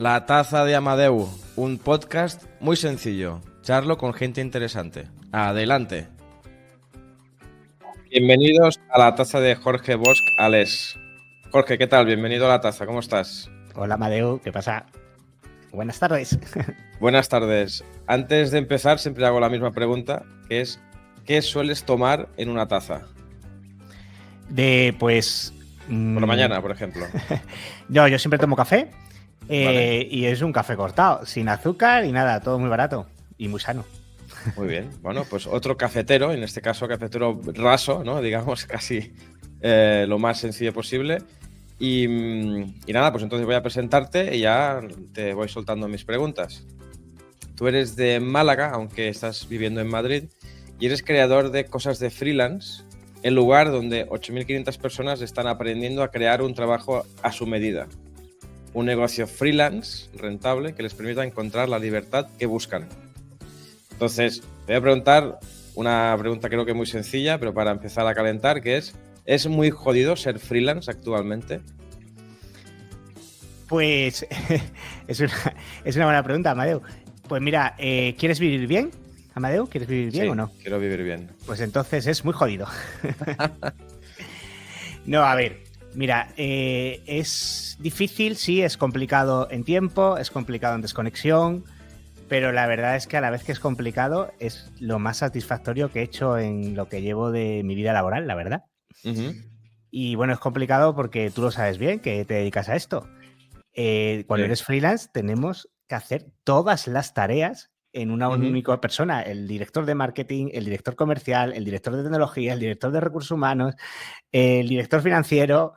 La Taza de Amadeu, un podcast muy sencillo. Charlo con gente interesante. Adelante. Bienvenidos a La Taza de Jorge Bosch Ales. Jorge, ¿qué tal? Bienvenido a La Taza, ¿cómo estás? Hola, Amadeu, ¿qué pasa? Buenas tardes. Buenas tardes. Antes de empezar, siempre hago la misma pregunta, que es, ¿qué sueles tomar en una taza? Pues... Por la mañana, por ejemplo. Yo siempre tomo café Vale. y es un café cortado, sin azúcar y nada, todo muy barato y muy sano. Muy bien. Bueno, pues otro cafetero, en este caso cafetero raso, ¿no? Digamos, casi lo más sencillo posible. Y nada, pues entonces voy a presentarte y ya te voy soltando mis preguntas. Tú eres de Málaga, aunque estás viviendo en Madrid, y eres creador de Cosas de Freelance, el lugar donde 8.500 personas están aprendiendo a crear un trabajo a su medida. Un negocio freelance rentable que les permita encontrar la libertad que buscan. Entonces, te voy a preguntar una pregunta creo que muy sencilla, pero para empezar a calentar, que ¿es muy jodido ser freelance actualmente? Pues es una buena pregunta, Amadeu. Pues mira, ¿quieres vivir bien, Amadeu? ¿Quieres vivir bien o Sí, no? quiero vivir bien. Pues entonces es muy jodido. No, a ver, mira, es difícil, sí, es complicado en tiempo, es complicado en desconexión, pero la verdad es que a la vez que es complicado es lo más satisfactorio que he hecho en lo que llevo de mi vida laboral, la verdad. Uh-huh. Y bueno, es complicado porque tú lo sabes bien, que te dedicas a esto. Cuando Sí. eres freelance tenemos que hacer todas las tareas en una Uh-huh. única persona, el director de marketing, el director comercial, el director de tecnología, el director de recursos humanos, el director financiero,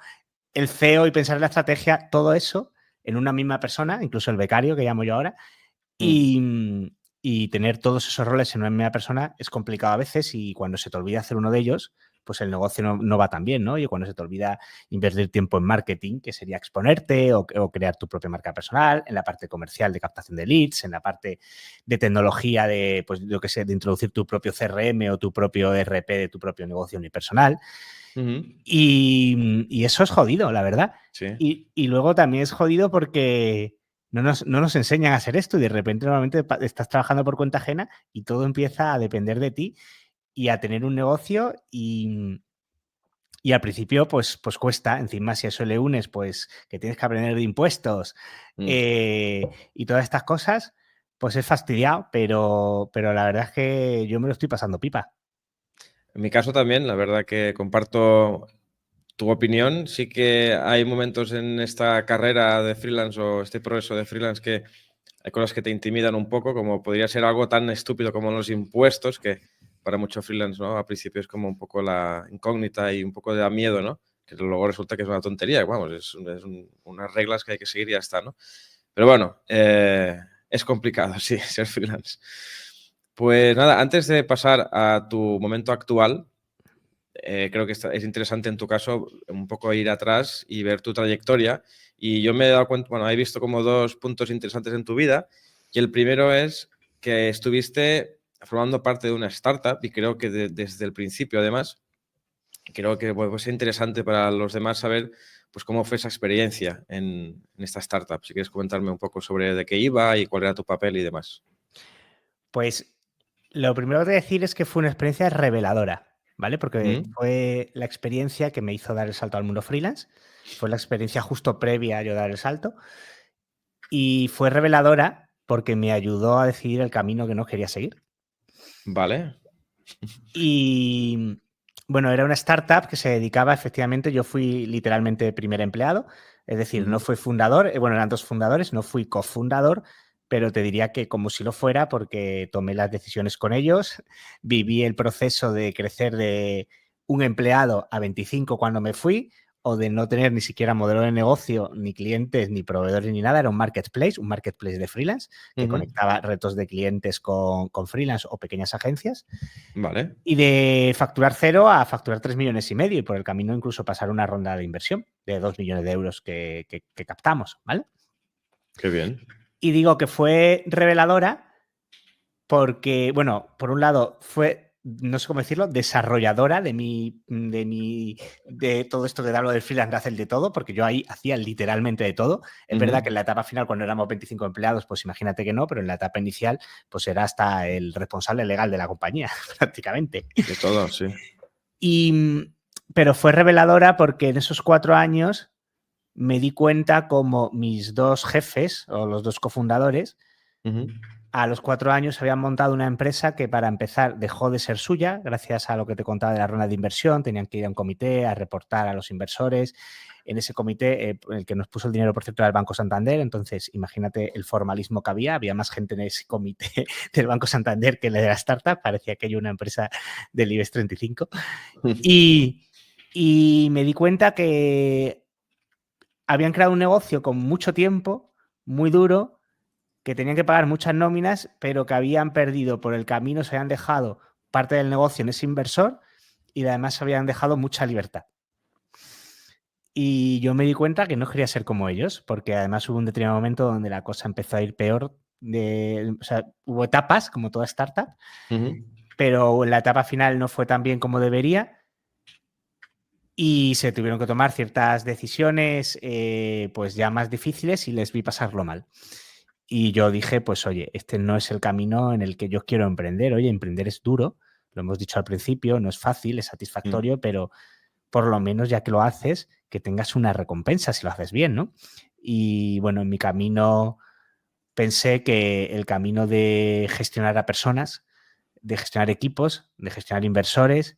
el CEO y pensar en la estrategia, todo eso en una misma persona, incluso el becario que llamo yo ahora, y tener todos esos roles en una misma persona es complicado a veces y cuando se te olvida hacer uno de ellos, pues el negocio no va tan bien, ¿no? Y cuando se te olvida invertir tiempo en marketing, que sería exponerte o crear tu propia marca personal, en la parte comercial de captación de leads, en la parte de tecnología de, pues yo qué sé, de introducir tu propio CRM o tu propio ERP de tu propio negocio unipersonal. Uh-huh. Y eso es jodido, la verdad. Sí. Y luego también es jodido porque no nos enseñan a hacer esto y de repente normalmente estás trabajando por cuenta ajena y todo empieza a depender de ti y a tener un negocio y al principio pues cuesta. Encima si a eso le unes pues que tienes que aprender de impuestos y todas estas cosas, pues es fastidiado, pero la verdad es que yo me lo estoy pasando pipa. En mi caso también, la verdad que comparto tu opinión. Sí que hay momentos en esta carrera de freelance o este progreso de freelance que hay cosas que te intimidan un poco, como podría ser algo tan estúpido como los impuestos, que para muchos freelance, ¿no? A principio es como un poco la incógnita y un poco da miedo, ¿no? Que luego resulta que es una tontería, vamos, unas reglas que hay que seguir y ya está, ¿no? Pero bueno, es complicado, sí, ser freelance. Pues nada, antes de pasar a tu momento actual, creo que es interesante en tu caso un poco ir atrás y ver tu trayectoria. Y yo me he dado cuenta, bueno, he visto como dos puntos interesantes en tu vida. Y el primero es que estuviste formando parte de una startup y creo que desde el principio, además, creo que puede ser interesante para los demás saber pues cómo fue esa experiencia en esta startup. Si quieres comentarme un poco sobre de qué iba y cuál era tu papel y demás. Pues lo primero que te voy a decir es que fue una experiencia reveladora, ¿vale? Porque ¿Mm? fue la experiencia que me hizo dar el salto al mundo freelance, fue la experiencia justo previa a yo dar el salto y fue reveladora porque me ayudó a decidir el camino que no quería seguir. Vale. Y bueno, era una startup que se dedicaba efectivamente, yo fui literalmente primer empleado, es decir, no Uh-huh. fui fundador, bueno, eran dos fundadores, no fui cofundador, pero te diría que como si lo fuera porque tomé las decisiones con ellos, viví el proceso de crecer de un empleado a 25 cuando me fui, o de no tener ni siquiera modelo de negocio, ni clientes, ni proveedores, ni nada, era un marketplace de freelance que Uh-huh. conectaba retos de clientes con freelance o pequeñas agencias. Vale. Y de facturar 0 a facturar 3,5 millones y por el camino incluso pasar una ronda de inversión de 2 millones de euros que captamos, ¿vale? Qué bien. Y digo que fue reveladora porque, bueno, por un lado fue no sé cómo decirlo, desarrolladora de todo esto que hablo del freelance, de hacer de todo, porque yo ahí hacía literalmente de todo. Es verdad que en la etapa final, cuando éramos 25 empleados, pues imagínate que no, pero en la etapa inicial, pues era hasta el responsable legal de la compañía, prácticamente. De todo, sí. Pero fue reveladora porque en esos 4 años me di cuenta como mis 2 jefes, o los 2 cofundadores, a los 4 años habían montado una empresa que, para empezar, dejó de ser suya, gracias a lo que te contaba de la ronda de inversión. Tenían que ir a un comité a reportar a los inversores. En ese comité, el que nos puso el dinero, por cierto, era el Banco Santander. Entonces, imagínate el formalismo que había. Había más gente en ese comité del Banco Santander que de la startup. Parecía que hay una empresa del IBEX 35. Y me di cuenta que habían creado un negocio con mucho tiempo, muy duro, que tenían que pagar muchas nóminas, pero que habían perdido por el camino, se habían dejado parte del negocio en ese inversor y además se habían dejado mucha libertad. Y yo me di cuenta que no quería ser como ellos, porque además hubo un determinado momento donde la cosa empezó a ir peor. O sea, hubo etapas, como toda startup, pero la etapa final no fue tan bien como debería. Y se tuvieron que tomar ciertas decisiones, pues ya más difíciles, y les vi pasarlo mal. Y yo dije, pues oye, este no es el camino en el que yo quiero emprender. Oye, emprender es duro, lo hemos dicho al principio, no es fácil, es satisfactorio, pero por lo menos, ya que lo haces, que tengas una recompensa si lo haces bien, ¿no? Y bueno, en mi camino pensé que el camino de gestionar a personas, de gestionar equipos, de gestionar inversores,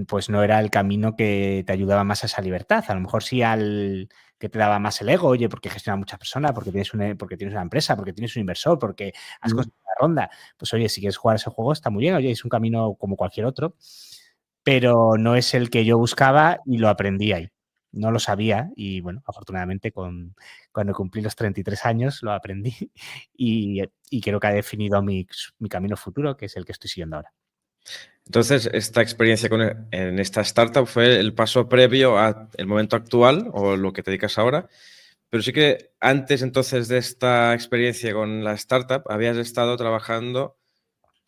pues no era el camino que te ayudaba más a esa libertad. A lo mejor sí al que te daba más el ego, oye, porque gestionas muchas personas, porque tienes una empresa, porque tienes un inversor, porque has conseguido una ronda. Pues oye, si quieres jugar ese juego está muy bien, oye, es un camino como cualquier otro, pero no es el que yo buscaba y lo aprendí ahí. No lo sabía y bueno, afortunadamente cuando cumplí los 33 años lo aprendí y creo que ha definido mi camino futuro, que es el que estoy siguiendo ahora. Entonces, esta experiencia en esta startup fue el paso previo al momento actual o lo que te dedicas ahora. Pero sí que antes entonces de esta experiencia con la startup habías estado trabajando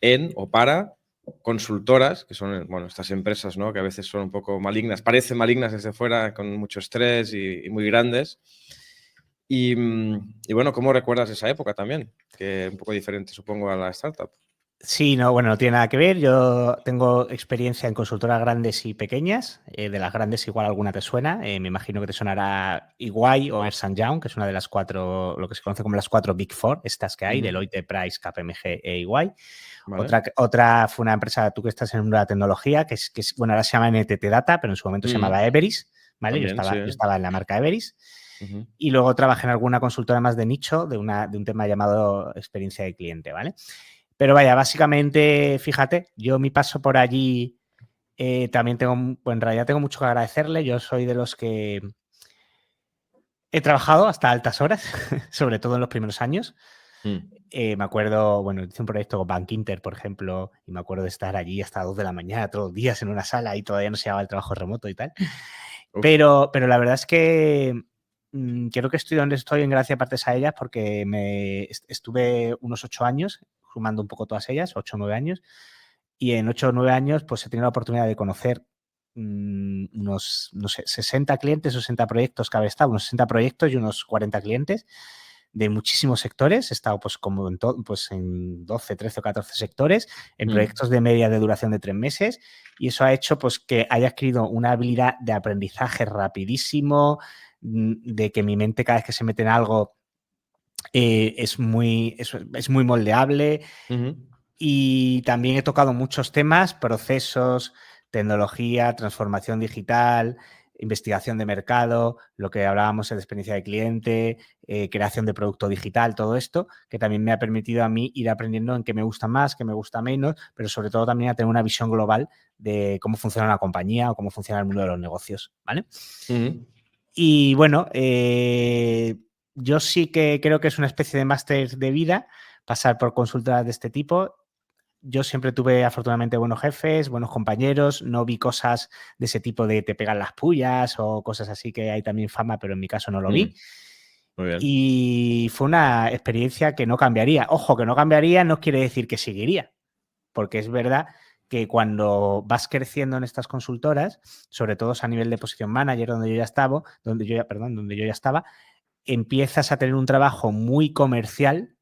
en o para consultoras, que son, bueno, estas empresas, ¿no? Que a veces son un poco malignas, parecen malignas desde fuera, con mucho estrés y muy grandes. Y bueno, ¿cómo recuerdas esa época también? Que es un poco diferente, supongo, a la startup. Sí, no, bueno, no tiene nada que ver. Yo tengo experiencia en consultoras grandes y pequeñas. De las grandes igual alguna te suena. Me imagino que te sonará EY o Ernst & Young, que es una de las 4, lo que se conoce como las 4 Big Four, estas que hay, Deloitte, Price, KPMG e EY. Vale. Otra fue una empresa, tú que estás en la tecnología, que es, bueno, ahora se llama NTT Data, pero en su momento se llamaba Everis, ¿vale? También, yo estaba en la marca Everis. Y luego trabajé en alguna consultora más de nicho, de un tema llamado experiencia de cliente, ¿vale? Pero vaya, básicamente, fíjate, yo mi paso por allí también pues en realidad tengo mucho que agradecerle. Yo soy de los que he trabajado hasta altas horas, sobre todo en los primeros años. Me acuerdo, bueno, hice un proyecto con Bank Inter, por ejemplo, y me acuerdo de estar allí hasta 2 de la mañana todos los días en una sala y todavía no se llamaba el trabajo remoto y tal. Pero la verdad es que creo que estoy donde estoy en gracia a partes a ellas porque estuve unos 8 años, sumando un poco todas ellas, 8 o 9 años, y en 8 o 9 años pues he tenido la oportunidad de conocer unos, no sé, 60 clientes, 60 proyectos que había estado, unos 60 proyectos y unos 40 clientes de muchísimos sectores. He estado pues como en 12, 13 o 14 sectores, en proyectos de media de duración de 3 meses, y eso ha hecho pues que haya adquirido una habilidad de aprendizaje rapidísimo, de que mi mente cada vez que se mete en algo es muy moldeable. Y también he tocado muchos temas, procesos, tecnología, transformación digital, investigación de mercado, lo que hablábamos de experiencia de cliente, creación de producto digital, todo esto, que también me ha permitido a mí ir aprendiendo en qué me gusta más, qué me gusta menos, pero sobre todo también a tener una visión global de cómo funciona una compañía o cómo funciona el mundo de los negocios, ¿vale? Y bueno, yo sí que creo que es una especie de máster de vida pasar por consultas de este tipo. Yo siempre tuve, afortunadamente, buenos jefes, buenos compañeros. No vi cosas de ese tipo de te pegan las pullas o cosas así, que hay también fama, pero en mi caso no lo vi. Muy bien. Y fue una experiencia que no cambiaría. Ojo, que no cambiaría no quiere decir que seguiría, porque es verdad que cuando vas creciendo en estas consultoras, sobre todo a nivel de posición manager, donde yo ya estaba, empiezas a tener un trabajo muy comercial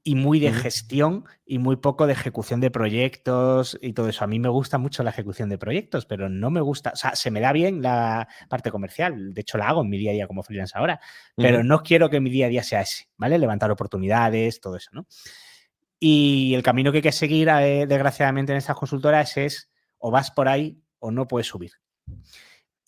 y muy de gestión y muy poco de ejecución de proyectos y todo eso. A mí me gusta mucho la ejecución de proyectos, pero no me gusta, o sea, se me da bien la parte comercial, de hecho la hago en mi día a día como freelance ahora, pero no quiero que mi día a día sea ese, ¿vale? Levantar oportunidades, todo eso, ¿no? Y el camino que hay que seguir, desgraciadamente, en estas consultoras es o vas por ahí o no puedes subir.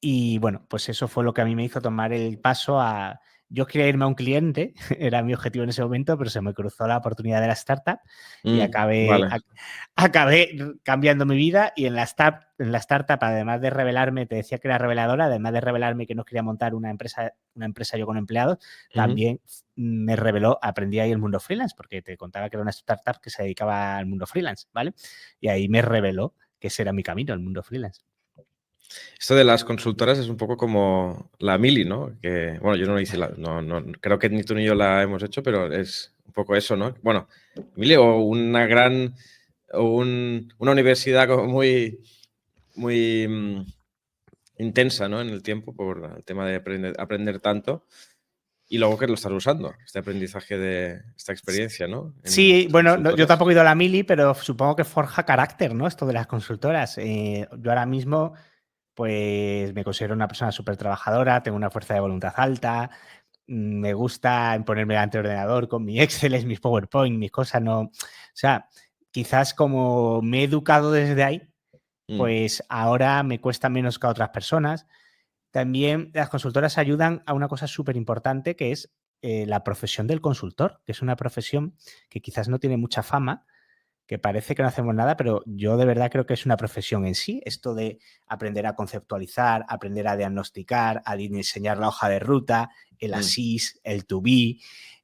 Y bueno, pues eso fue lo que a mí me hizo tomar el paso a... Yo quería irme a un cliente, era mi objetivo en ese momento, pero se me cruzó la oportunidad de la startup y Vale. acabé cambiando mi vida. Y en la startup, además de revelarme, te decía que era reveladora, además de revelarme que no quería montar una empresa yo con empleados, también me reveló, aprendí ahí el mundo freelance, porque te contaba que era una startup que se dedicaba al mundo freelance, ¿vale? Y ahí me reveló que ese era mi camino, el mundo freelance. Esto de las consultoras es un poco como la Mili, ¿no? Que, bueno, yo no hice creo que ni tú ni yo la hemos hecho, pero es un poco eso, ¿no? Bueno, Mili o una gran, una universidad como muy intensa, ¿no? En el tiempo por el tema de aprender tanto y luego que lo estás usando, este aprendizaje de esta experiencia, ¿no? Sí, bueno, yo tampoco he ido a la Mili, pero supongo que forja carácter, ¿no? Esto de las consultoras. Yo ahora mismo, pues me considero una persona súper trabajadora, tengo una fuerza de voluntad alta, me gusta ponerme delante del ordenador con mi Excel, mis PowerPoint, mis cosas, no. O sea, quizás como me he educado desde ahí, pues ahora me cuesta menos que a otras personas. También las consultoras ayudan a una cosa súper importante que es la profesión del consultor, que es una profesión que quizás no tiene mucha fama, que parece que no hacemos nada, pero yo de verdad creo que es una profesión en sí. Esto de aprender a conceptualizar, aprender a diagnosticar, a diseñar la hoja de ruta, el ASIS, el to be,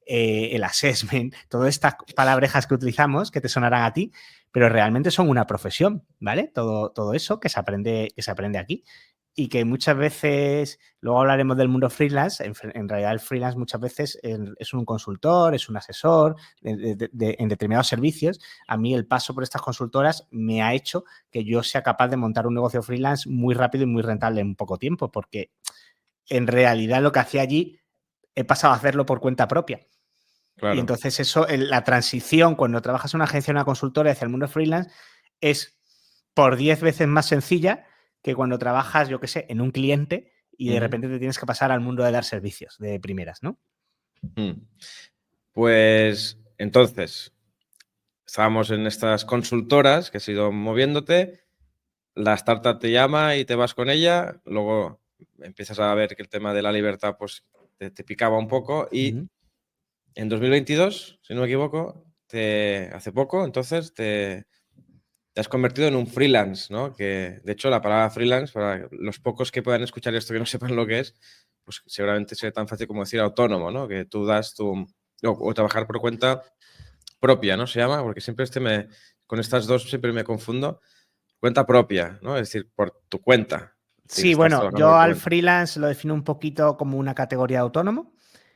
el assessment, todas estas palabrejas que utilizamos que te sonarán a ti, pero realmente son una profesión, ¿vale? Todo eso que se aprende aquí. Y que muchas veces, luego hablaremos del mundo freelance, en realidad el freelance muchas veces es un consultor, es un asesor en determinados servicios. A mí el paso por estas consultoras me ha hecho que yo sea capaz de montar un negocio freelance muy rápido y muy rentable en poco tiempo, porque en realidad lo que hacía allí he pasado a hacerlo por cuenta propia. Claro. Y entonces eso, la transición cuando trabajas en una agencia o una consultora hacia el mundo freelance es por 10 veces más sencilla que cuando trabajas, yo qué sé, en un cliente y de repente te tienes que pasar al mundo de dar servicios de primeras, ¿no? Pues entonces, estábamos en estas consultoras que has ido moviéndote, la startup te llama y te vas con ella, luego empiezas a ver que el tema de la libertad pues te picaba un poco y en 2022, si no me equivoco, hace poco, entonces te has convertido en un freelance, ¿no? Que, de hecho, la palabra freelance, para los pocos que puedan escuchar esto que no sepan lo que es, pues seguramente sea tan fácil como decir autónomo, ¿no? Que tú das o trabajar por cuenta propia, ¿no? Se llama, porque siempre con estas dos siempre me confundo. Cuenta propia, ¿no? Es decir, por tu cuenta. Es decir, Sí, estás bueno, trabajando yo por tu al cuenta. freelance lo defino un poquito como una categoría de autónomo.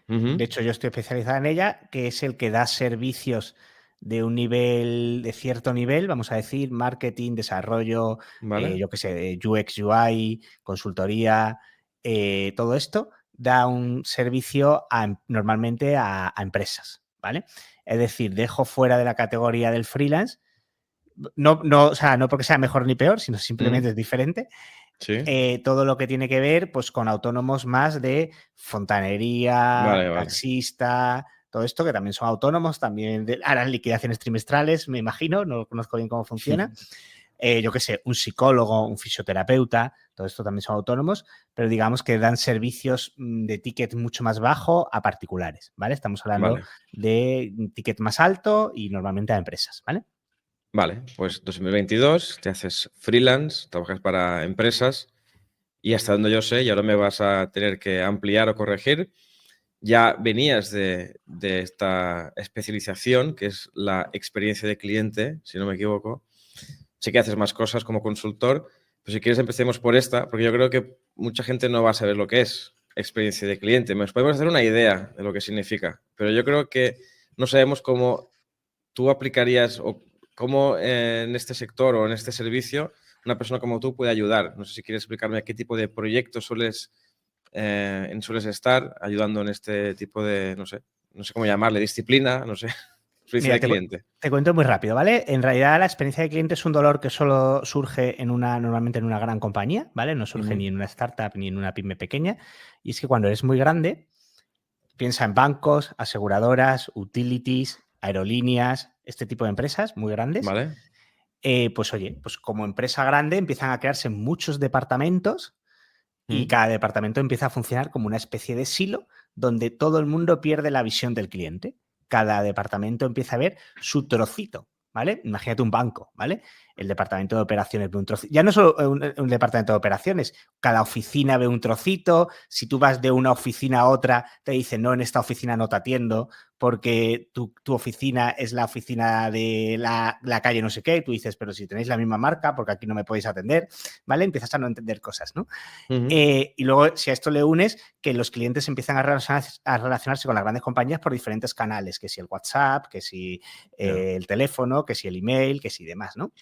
De hecho, yo estoy especializada en ella, que es el que da servicios de un nivel, de cierto nivel, vamos a decir, marketing, desarrollo, Vale. yo qué sé, UX, UI, consultoría, todo esto da un servicio normalmente a empresas, ¿vale? Es decir, dejo fuera de la categoría del freelance, o sea, no porque sea mejor ni peor, sino simplemente es diferente. Sí. Todo lo que tiene que ver pues, con autónomos más de fontanería, Vale. taxista, todo esto, que también son autónomos, también harán liquidaciones trimestrales, me imagino, no conozco bien cómo funciona. Yo qué sé, un psicólogo, un fisioterapeuta, todo esto también son autónomos, pero digamos que dan servicios de ticket mucho más bajo a particulares, ¿vale? Estamos hablando de un ticket más alto y normalmente a empresas, ¿vale? Vale, pues 2022 te haces freelance, trabajas para empresas y hasta donde yo sé, y ahora me vas a tener que ampliar o corregir, ya venías de esta especialización, que es la experiencia de cliente, si no me equivoco. Sé que haces más cosas como consultor, pero si quieres empecemos por esta, porque yo creo que mucha gente no va a saber lo que es experiencia de cliente. Nos podemos hacer una idea de lo que significa, pero yo creo que no sabemos cómo tú aplicarías o cómo en este sector o en este servicio una persona como tú puede ayudar. No sé si quieres explicarme qué tipo de proyectos sueles estar ayudando en este tipo de, no sé cómo llamarle, disciplina, no sé, servicio Mira, de cliente. te cuento muy rápido, ¿vale? En realidad la experiencia de cliente es un dolor que solo surge normalmente en una gran compañía, ¿vale? No surge ni en una startup ni en una pyme pequeña. Y es que cuando eres muy grande, piensa en bancos, aseguradoras, utilities, aerolíneas, este tipo de empresas muy grandes. ¿Vale? Pues oye, pues como empresa grande empiezan a crearse muchos departamentos y cada departamento empieza a funcionar como una especie de silo donde todo el mundo pierde la visión del cliente. Cada departamento empieza a ver su trocito, ¿vale? Imagínate un banco, ¿vale? El departamento de operaciones ve un trocito. Ya no solo un departamento de operaciones, cada oficina ve un trocito. Si tú vas de una oficina a otra, te dicen, no, en esta oficina no te atiendo porque tu oficina es la oficina de la calle no sé qué. Y tú dices, pero si tenéis la misma marca, porque aquí no me podéis atender, ¿vale? Empiezas a no entender cosas, ¿no? Y luego, si a esto le unes, que los clientes empiezan a relacionarse con las grandes compañías por diferentes canales, que si el WhatsApp, que si el teléfono, que si el email, que si demás, ¿no?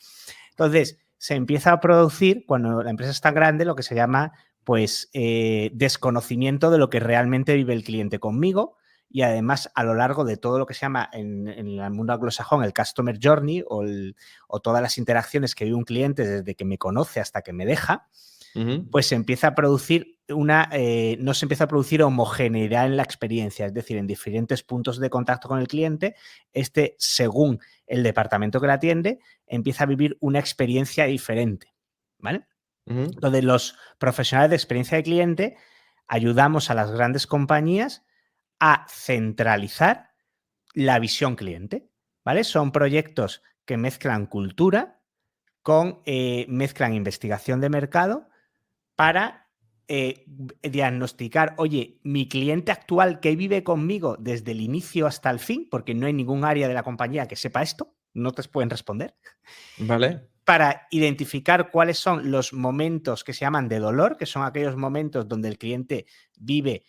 Entonces, se empieza a producir, cuando la empresa es tan grande, lo que se llama, pues, desconocimiento de lo que realmente vive el cliente conmigo. Y además, a lo largo de todo lo que se llama en el mundo anglosajón el Customer Journey o todas las interacciones que vive un cliente desde que me conoce hasta que me deja, pues se empieza a producir no se empieza a producir homogeneidad en la experiencia, es decir, en diferentes puntos de contacto con el cliente, según el departamento que la atiende, empieza a vivir una experiencia diferente, ¿vale? Entonces, los profesionales de experiencia de cliente ayudamos a las grandes compañías a centralizar la visión cliente, ¿vale? Son proyectos que mezclan cultura mezclan investigación de mercado para diagnosticar, oye, mi cliente actual que vive conmigo desde el inicio hasta el fin, porque no hay ningún área de la compañía que sepa esto, no te pueden responder, ¿Vale? para identificar cuáles son los momentos que se llaman de dolor, que son aquellos momentos donde el cliente vive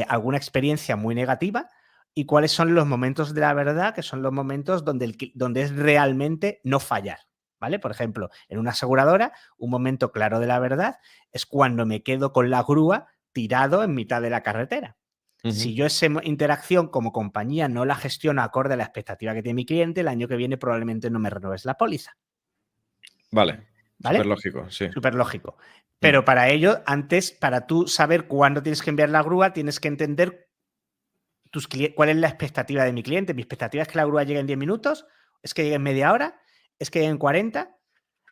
alguna experiencia muy negativa, y cuáles son los momentos de la verdad, que son los momentos donde es realmente no fallar. ¿Vale? Por ejemplo, en una aseguradora, un momento claro de la verdad es cuando me quedo con la grúa tirado en mitad de la carretera. Si yo esa interacción como compañía no la gestiono acorde a la expectativa que tiene mi cliente, el año que viene probablemente no me renueves la póliza. Vale. Súper ¿Vale? lógico, sí. Súper lógico. Pero para ello, antes, para tú saber cuándo tienes que enviar la grúa, tienes que entender cuál es la expectativa de mi cliente. Mi expectativa es que la grúa llegue en 10 minutos, es que llegue en media hora, es que llegue en 40.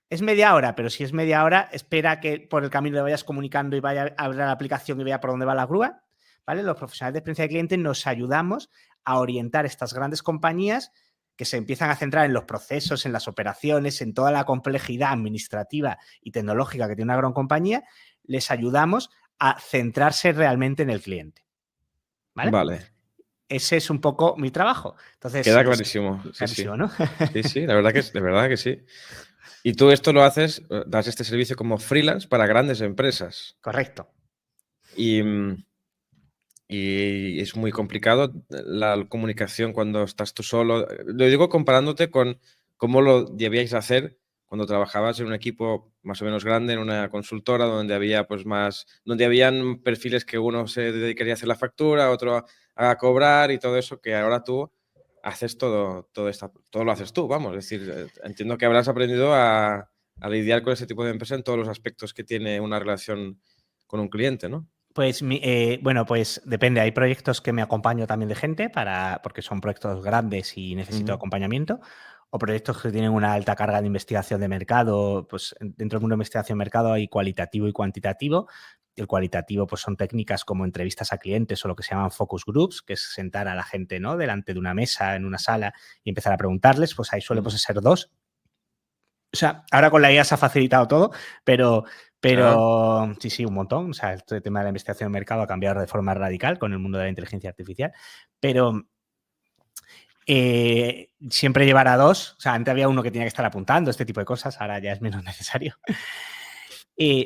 Es media hora, pero si es media hora, espera que por el camino le vayas comunicando y vaya a abrir la aplicación y vea por dónde va la grúa. ¿Vale? Los profesionales de experiencia de cliente nos ayudamos a orientar estas grandes compañías que se empiezan a centrar en los procesos, en las operaciones, en toda la complejidad administrativa y tecnológica que tiene una gran compañía. Les ayudamos a centrarse realmente en el cliente. ¿Vale? Vale. Ese es un poco mi trabajo. Entonces, Queda clarísimo. Sí, clarísimo, sí. ¿no? Sí, de verdad que sí. Y tú esto lo haces, das este servicio como freelance para grandes empresas. Correcto. Y es muy complicado la comunicación cuando estás tú solo. Lo digo comparándote con cómo lo debíais hacer cuando trabajabas en un equipo más o menos grande, en una consultora donde había donde habían perfiles que uno se dedicaría a hacer la factura, otro a cobrar y todo eso, que ahora tú haces todo lo haces tú, vamos. Es decir, entiendo que habrás aprendido a lidiar con ese tipo de empresa en todos los aspectos que tiene una relación con un cliente, ¿no? Pues bueno, pues depende. Hay proyectos que me acompaño también de gente porque son proyectos grandes y necesito acompañamiento, o proyectos que tienen una alta carga de investigación de mercado. Pues dentro del mundo de investigación de mercado hay cualitativo y cuantitativo. El cualitativo pues son técnicas como entrevistas a clientes o lo que se llaman focus groups, que es sentar a la gente, ¿no?, delante de una mesa, en una sala, y empezar a preguntarles. Pues ahí suele ser 2. O sea, ahora con la IA se ha facilitado todo, pero sí, un montón. O sea, este tema de la investigación de mercado ha cambiado de forma radical con el mundo de la inteligencia artificial. Pero siempre llevar a 2. O sea, antes había uno que tenía que estar apuntando este tipo de cosas, ahora ya es menos necesario.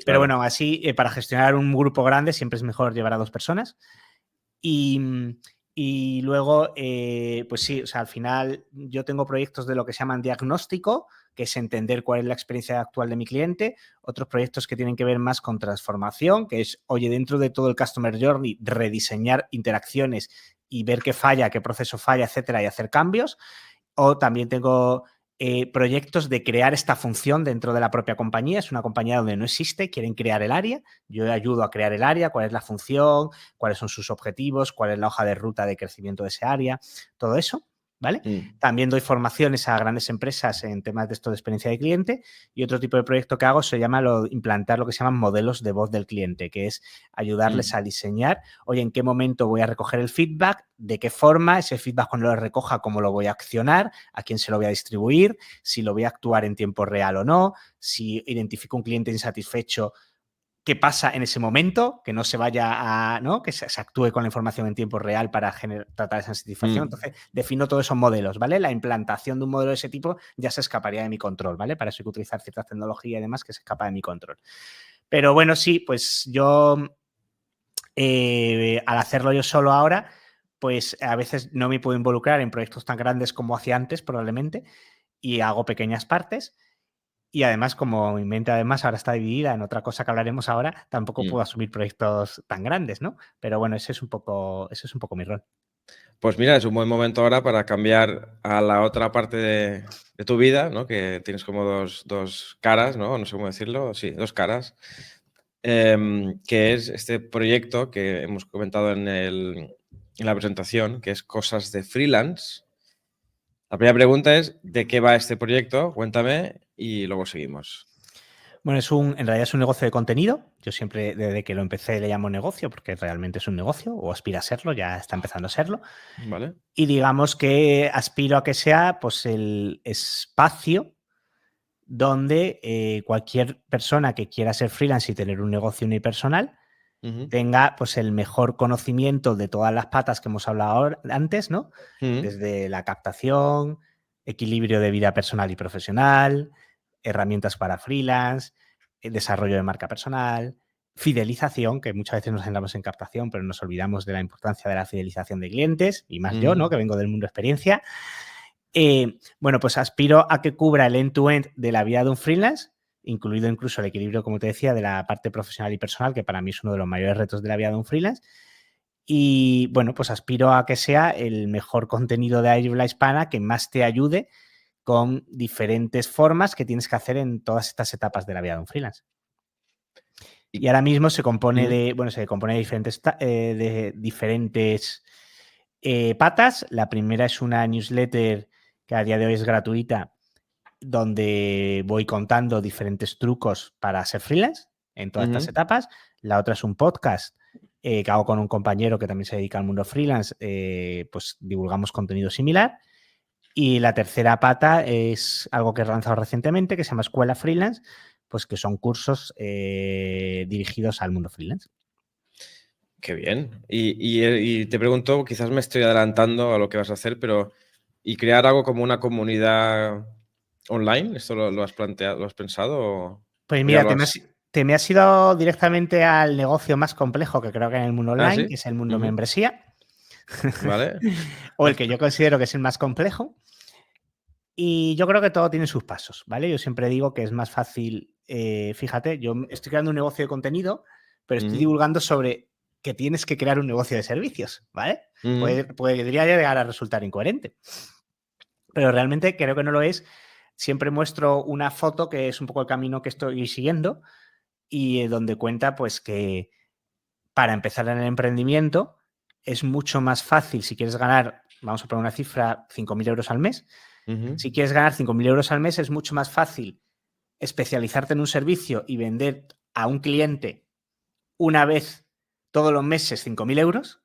Pero bueno, así, para gestionar un grupo grande siempre es mejor llevar a 2 personas. Y Y luego, pues sí, o sea, al final yo tengo proyectos de lo que se llaman diagnóstico, que es entender cuál es la experiencia actual de mi cliente. Otros proyectos que tienen que ver más con transformación, que es, oye, dentro de todo el Customer Journey, rediseñar interacciones y ver qué falla, qué proceso falla, etcétera, y hacer cambios. O también tengo proyectos de crear esta función dentro de la propia compañía. Es una compañía donde no existe, quieren crear el área. Yo ayudo a crear el área, cuál es la función, cuáles son sus objetivos, cuál es la hoja de ruta de crecimiento de ese área, todo eso. ¿Vale? También doy formaciones a grandes empresas en temas de esto de experiencia de cliente, y otro tipo de proyecto que hago se llama implantar lo que se llaman modelos de voz del cliente, que es ayudarles a diseñar, oye, en qué momento voy a recoger el feedback, de qué forma, ese feedback cuando lo recoja, cómo lo voy a accionar, a quién se lo voy a distribuir, si lo voy a actuar en tiempo real o no, si identifico un cliente insatisfecho, qué pasa en ese momento, que no se vaya a, ¿no? Que se actúe con la información en tiempo real para tratar esa satisfacción. Entonces, defino todos esos modelos, ¿vale? La implantación de un modelo de ese tipo ya se escaparía de mi control, ¿vale? Para eso hay que utilizar cierta tecnología y demás que se escapa de mi control. Pero bueno, sí, pues yo, al hacerlo yo solo ahora, pues a veces no me puedo involucrar en proyectos tan grandes como hacía antes, probablemente, y hago pequeñas partes. Y además, como mi mente además ahora está dividida en otra cosa que hablaremos ahora, tampoco puedo asumir proyectos tan grandes, ¿no? Pero bueno, ese es un poco mi rol. Pues mira, es un buen momento ahora para cambiar a la otra parte de tu vida, ¿no? Que tienes como dos caras, ¿no? No sé cómo decirlo. Sí, dos caras. Que es este proyecto que hemos comentado en la presentación, que es Cosas de Freelance. La primera pregunta es, ¿de qué va este proyecto? Cuéntame y luego seguimos. Bueno, en realidad es un negocio de contenido. Yo siempre, desde que lo empecé, le llamo negocio porque realmente es un negocio, o aspira a serlo, ya está empezando a serlo. Vale. Y digamos que aspiro a que sea pues el espacio donde cualquier persona que quiera ser freelance y tener un negocio unipersonal tenga pues el mejor conocimiento de todas las patas que hemos hablado antes, ¿no? Desde la captación, equilibrio de vida personal y profesional, herramientas para freelance, desarrollo de marca personal, fidelización, que muchas veces nos centramos en captación, pero nos olvidamos de la importancia de la fidelización de clientes, y más yo, ¿no? Que vengo del mundo de experiencia. Bueno, pues aspiro a que cubra el end-to-end de la vida de un freelance, incluido incluso el equilibrio, como te decía, de la parte profesional y personal, que para mí es uno de los mayores retos de la vida de un freelance. Y bueno, pues aspiro a que sea el mejor contenido de Habla Hispana que más te ayude con diferentes formas que tienes que hacer en todas estas etapas de la vida de un freelance. Y ahora mismo se compone de diferentes patas. La primera es una newsletter que a día de hoy es gratuita, donde voy contando diferentes trucos para ser freelance en todas estas etapas. La otra es un podcast que hago con un compañero que también se dedica al mundo freelance, pues divulgamos contenido similar. Y la tercera pata es algo que he lanzado recientemente, que se llama Escuela Freelance, pues que son cursos dirigidos al mundo freelance. Qué bien. Y te pregunto, quizás me estoy adelantando a lo que vas a hacer, pero ¿y crear algo como una comunidad online? ¿Esto lo has planteado, lo has pensado? Pues ¿O ya mira, lo has... te me has ido directamente al negocio más complejo que creo que hay en el mundo Ah, online, sí. que es el mundo membresía. Vale. O el que yo considero que es el más complejo. Y yo creo que todo tiene sus pasos, ¿vale? Yo siempre digo que es más fácil, fíjate, yo estoy creando un negocio de contenido, pero estoy divulgando sobre que tienes que crear un negocio de servicios, ¿vale? Podría llegar a resultar incoherente, pero realmente creo que no lo es. Siempre muestro una foto que es un poco el camino que estoy siguiendo y donde cuenta pues que para empezar en el emprendimiento es mucho más fácil si quieres ganar, vamos a poner una cifra, 5.000 euros al mes. Si quieres ganar 5.000 euros al mes, es mucho más fácil especializarte en un servicio y vender a un cliente una vez todos los meses 5.000 euros.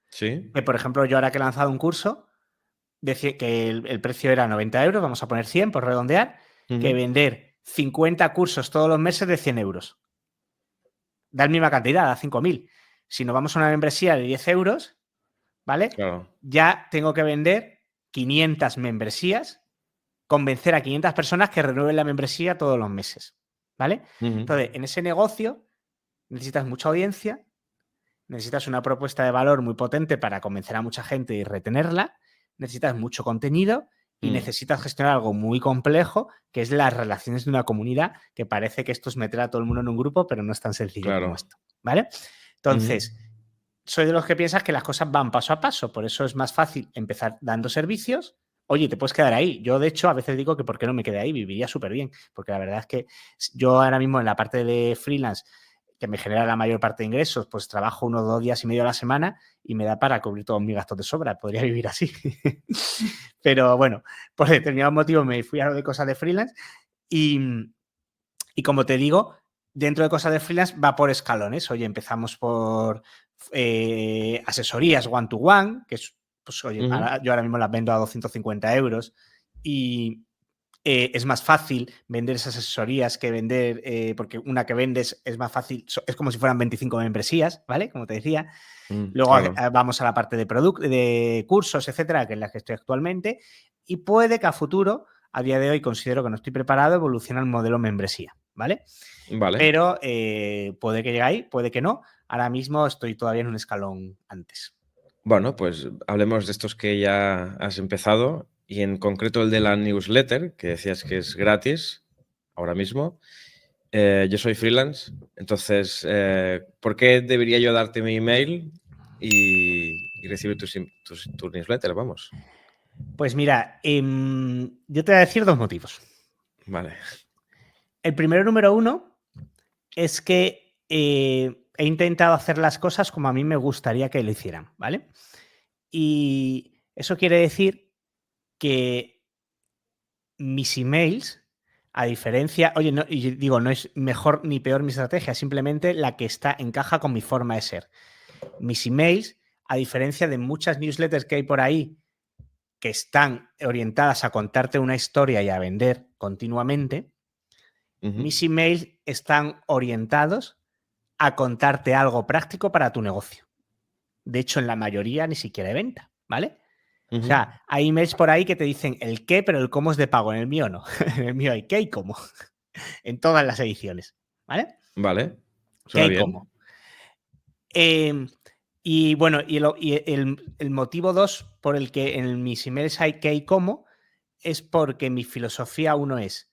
Sí. Que, por ejemplo, yo ahora que he lanzado un curso, decía que el precio era 90 euros, vamos a poner 100 por redondear, que vender 50 cursos todos los meses de 100 euros. Da la misma cantidad, da 5.000. Si nos vamos a una membresía de 10 euros, ¿vale? Claro. Ya tengo que vender 500 membresías, convencer a 500 personas que renueven la membresía todos los meses, ¿vale? Entonces, en ese negocio necesitas mucha audiencia, necesitas una propuesta de valor muy potente para convencer a mucha gente y retenerla, necesitas mucho contenido y necesitas gestionar algo muy complejo, que es las relaciones de una comunidad, que parece que esto es meter a todo el mundo en un grupo, pero no es tan sencillo como esto, ¿vale? Entonces, soy de los que piensas que las cosas van paso a paso, por eso es más fácil empezar dando servicios. Oye, te puedes quedar ahí. Yo, de hecho, a veces digo que por qué no me quedé ahí, viviría súper bien, porque la verdad es que yo ahora mismo en la parte de freelance, que me genera la mayor parte de ingresos, pues trabajo unos 2 días y medio a la semana y me da para cubrir todos mis gastos de sobra. Podría vivir así. Pero bueno, por determinados motivos me fui a lo de cosas de freelance y como te digo, dentro de cosas de freelance va por escalones. Oye, empezamos por asesorías one-to-one, que es, pues oye, yo ahora mismo las vendo a 250 euros y es más fácil vender esas asesorías que vender, porque una que vendes es más fácil, es como si fueran 25 membresías, ¿vale? Como te decía. Luego vamos a la parte de cursos, etcétera, que es la que estoy actualmente, y puede que a futuro, a día de hoy considero que no estoy preparado, evolucione el modelo membresía, ¿vale? Pero puede que llegue ahí, puede que no. Ahora mismo estoy todavía en un escalón antes. Bueno, pues hablemos de estos que ya has empezado y en concreto el de la newsletter, que decías que es gratis ahora mismo. Yo soy freelance, entonces, ¿por qué debería yo darte mi email y recibir tu newsletter? Vamos. Pues mira, yo te voy a decir 2 motivos. Vale. El primero, número 1, es que he intentado hacer las cosas como a mí me gustaría que lo hicieran, ¿vale? Y eso quiere decir que mis emails, a diferencia, oye, no, y digo, no es mejor ni peor mi estrategia, simplemente la que encaja con mi forma de ser. Mis emails, a diferencia de muchas newsletters que hay por ahí que están orientadas a contarte una historia y a vender continuamente, mis emails están orientados a contarte algo práctico para tu negocio. De hecho, en la mayoría ni siquiera hay venta, ¿vale? O sea, hay emails por ahí que te dicen el qué, pero el cómo es de pago. En el mío no. En el mío hay qué y cómo. En todas las ediciones, ¿vale? Vale. Suena bien. ¿Qué y cómo? Y bueno, el motivo 2 por el que en mis emails hay qué y cómo es porque mi filosofía 1 es: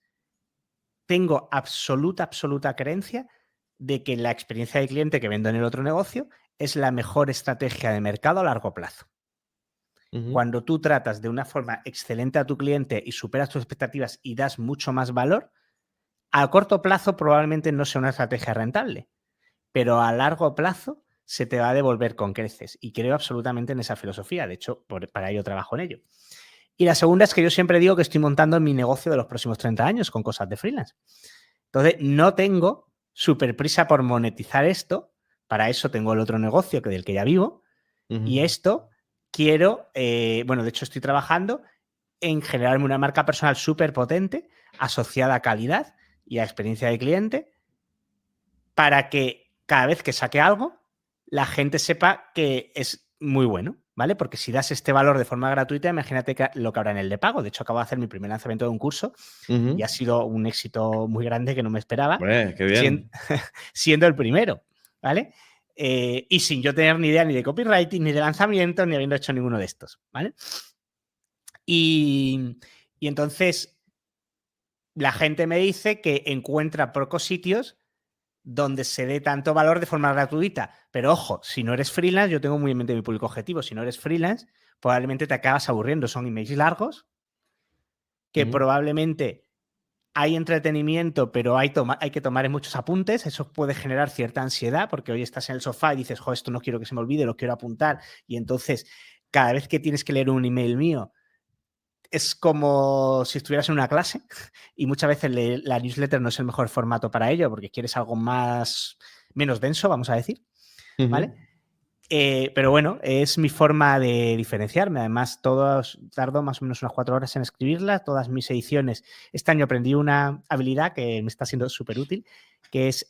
tengo absoluta creencia de que la experiencia de cliente que vendo en el otro negocio es la mejor estrategia de mercado a largo plazo. Cuando tú tratas de una forma excelente a tu cliente y superas tus expectativas y das mucho más valor, a corto plazo probablemente no sea una estrategia rentable, pero a largo plazo se te va a devolver con creces. Y creo absolutamente en esa filosofía. De hecho, para ello trabajo en ello. Y la segunda es que yo siempre digo que estoy montando mi negocio de los próximos 30 años con cosas de freelance. Entonces, no tengo súper prisa por monetizar esto. Para eso tengo el otro negocio del que ya vivo. Y esto quiero, bueno, de hecho estoy trabajando en generarme una marca personal súper potente, asociada a calidad y a experiencia de cliente, para que cada vez que saque algo, la gente sepa que es muy bueno, ¿vale? Porque si das este valor de forma gratuita, imagínate lo que habrá en el de pago. De hecho, acabo de hacer mi primer lanzamiento de un curso y ha sido un éxito muy grande que no me esperaba. Qué bien. Siendo el primero, ¿vale? Y sin yo tener ni idea ni de copywriting, ni de lanzamiento, ni habiendo hecho ninguno de estos, ¿vale? Y entonces la gente me dice que encuentra pocos sitios donde se dé tanto valor de forma gratuita. Pero ojo, si no eres freelance, yo tengo muy en mente mi público objetivo, si no eres freelance, probablemente te acabas aburriendo. Son emails largos que probablemente hay entretenimiento, pero hay que tomar muchos apuntes. Eso puede generar cierta ansiedad porque hoy estás en el sofá y dices, jo, esto no quiero que se me olvide, lo quiero apuntar. Y entonces, cada vez que tienes que leer un email mío, es como si estuvieras en una clase y muchas veces la newsletter no es el mejor formato para ello porque quieres algo menos denso, vamos a decir, ¿vale? Pero bueno, es mi forma de diferenciarme. Además, tardo más o menos unas 4 horas en escribirlas, todas mis ediciones. Este año aprendí una habilidad que me está siendo súper útil, que es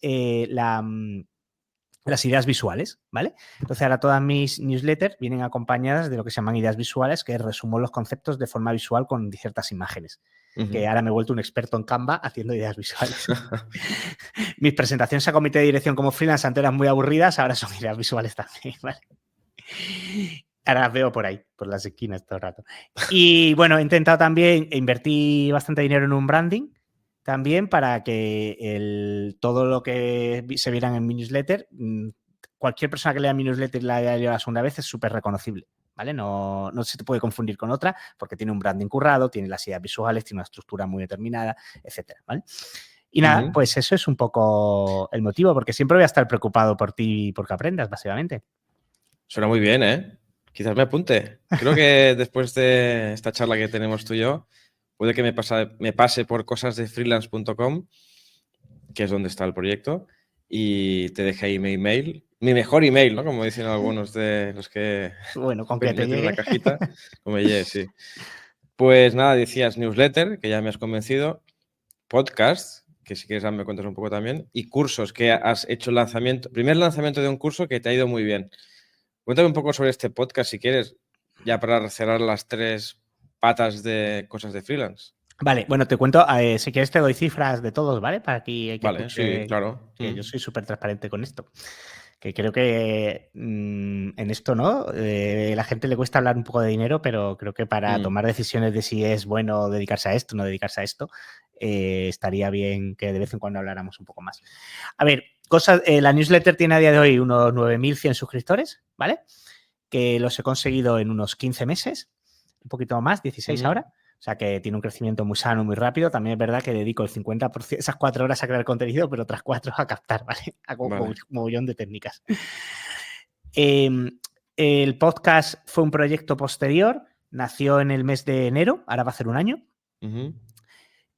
las ideas visuales, ¿vale? Entonces ahora todas mis newsletters vienen acompañadas de lo que se llaman ideas visuales, que resumo los conceptos de forma visual con ciertas imágenes. que ahora me he vuelto un experto en Canva haciendo ideas visuales. Mis presentaciones a comité de dirección como freelance antes eran muy aburridas, ahora son ideas visuales también, ¿vale? Ahora las veo por ahí, por las esquinas todo el rato. Y bueno, he intentado también invertir bastante dinero en un branding también para que todo lo que se vieran en mi newsletter, cualquier persona que lea mi newsletter y la haya leído la segunda vez es súper reconocible, ¿vale? No se te puede confundir con otra porque tiene un branding currado, tiene las ideas visuales, tiene una estructura muy determinada, etcétera, ¿vale? Y nada, pues eso es un poco el motivo, porque siempre voy a estar preocupado por ti y porque aprendas, básicamente. Suena muy bien, ¿eh? Quizás me apunte. Creo que después de esta charla que tenemos tú y yo, puede que me pase por cosasdefreelance.com, que es donde está el proyecto, y te deje ahí mi email. Mi mejor email, ¿no? Como dicen algunos de los que bueno, con que te meten en la llegue. cajita. Como llegue, sí. Pues nada, decías newsletter, que ya me has convencido, podcast, que si quieres me cuentas un poco también, y cursos, que has hecho el lanzamiento, primer lanzamiento de un curso que te ha ido muy bien. Cuéntame un poco sobre este podcast, si quieres, ya para cerrar las 3 patas de cosas de freelance. Vale, bueno, te cuento, si quieres te doy cifras de todos, ¿vale? Para que Vale, escuche, sí, claro. que yo soy súper transparente con esto. Que creo que en esto, ¿no? La gente le cuesta hablar un poco de dinero, pero creo que para tomar decisiones de si es bueno dedicarse a esto o no dedicarse a esto, estaría bien que de vez en cuando habláramos un poco más. A ver, la newsletter tiene a día de hoy unos 9.100 suscriptores, ¿vale? Que los he conseguido en unos 15 meses, un poquito más, 16 ahora. O sea, que tiene un crecimiento muy sano, muy rápido. También es verdad que dedico el 50%, esas 4 horas a crear contenido, pero otras 4 a captar, ¿vale? Hago un mogollón de técnicas. El podcast fue un proyecto posterior, nació en el mes de enero, ahora va a hacer un año.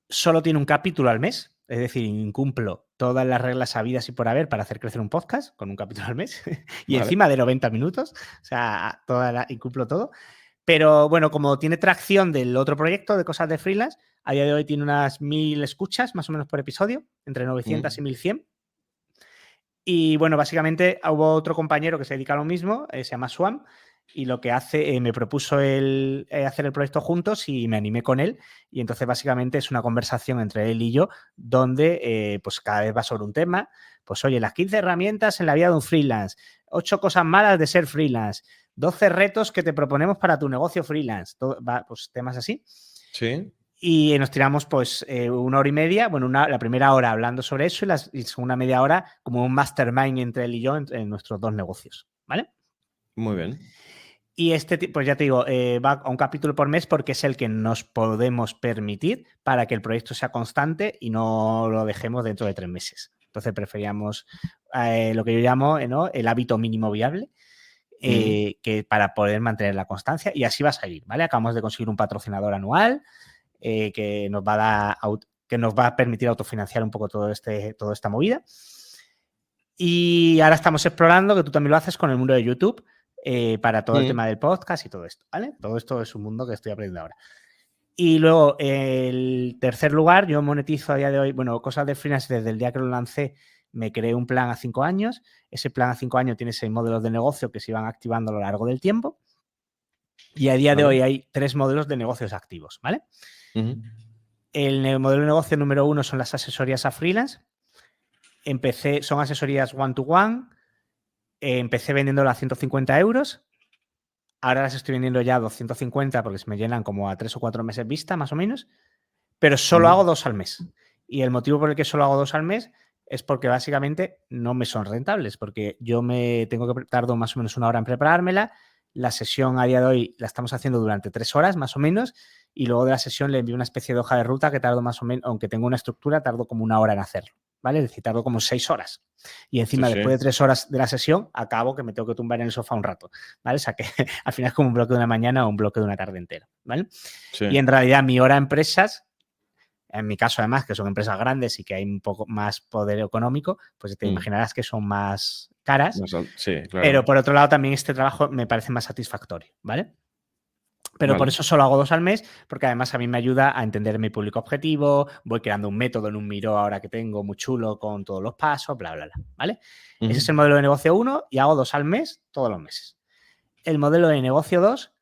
Solo tiene un capítulo al mes, es decir, incumplo todas las reglas habidas y por haber para hacer crecer un podcast con un capítulo al mes y encima de 90 minutos, o sea, incumplo todo. Pero bueno, como tiene tracción del otro proyecto de cosas de freelance, a día de hoy tiene unas 1.000 escuchas más o menos por episodio, entre 900 y 1.100. Y bueno, básicamente hubo otro compañero que se dedica a lo mismo, se llama Swam, y lo que hace, me propuso hacer el proyecto juntos y me animé con él. Y entonces básicamente es una conversación entre él y yo donde pues cada vez va sobre un tema. Pues oye, las 15 herramientas en la vida de un freelance, 8 cosas malas de ser freelance, 12 retos que te proponemos para tu negocio freelance, pues temas así. Sí. Y nos tiramos pues 1 hora y media, bueno, la primera hora hablando sobre eso y la segunda media hora como un mastermind entre él y yo en nuestros 2 negocios, ¿vale? Muy bien. Y pues ya te digo, va a un capítulo por mes porque es el que nos podemos permitir para que el proyecto sea constante y no lo dejemos dentro de 3 meses. Entonces preferíamos lo que yo llamo el hábito mínimo viable, que para poder mantener la constancia, y así va a salir, ¿vale? Acabamos de conseguir un patrocinador anual que nos va a permitir autofinanciar un poco toda esta movida. Y ahora estamos explorando, que tú también lo haces con el mundo de YouTube, para todo el tema del podcast y todo esto, ¿vale? Todo esto es un mundo que estoy aprendiendo ahora. Y luego, el tercer lugar, yo monetizo a día de hoy, bueno, cosas de freelance desde el día que lo lancé, me creé un plan a 5 años. Ese plan a 5 años tiene 6 modelos de negocio que se iban activando a lo largo del tiempo. Y a día de hoy hay 3 modelos de negocios activos, ¿vale? El modelo de negocio número 1 son las asesorías a freelance. Son asesorías one-to-one. Empecé vendiéndolo a 150 euros. Ahora las estoy vendiendo ya a 250 porque se me llenan como a 3 o 4 meses vista, más o menos. Pero solo hago 2 al mes. Y el motivo por el que solo hago 2 al mes es porque básicamente no me son rentables, porque yo tardo más o menos 1 hora en preparármela. La sesión a día de hoy la estamos haciendo durante 3 horas, más o menos, y luego de la sesión le envío una especie de hoja de ruta que tardo más o menos, aunque tengo una estructura, tardo como 1 hora en hacerlo, ¿vale? Es decir, tardo como 6 horas. Y encima, después de 3 horas de la sesión, acabo que me tengo que tumbar en el sofá un rato, ¿vale? O sea, que al final es como un bloque de una mañana o un bloque de una tarde entera, ¿vale? Sí. Y en realidad mi hora empresas, en mi caso además, que son empresas grandes y que hay un poco más poder económico, pues te imaginarás que son más caras. Sí, claro. Pero por otro lado también este trabajo me parece más satisfactorio, ¿vale? Pero por eso solo hago 2 al mes, porque además a mí me ayuda a entender mi público objetivo, voy creando un método en un Miro ahora que tengo muy chulo con todos los pasos, bla, bla, bla, ¿vale? Ese es el modelo de negocio 1 y hago 2 al mes todos los meses. El modelo de negocio 2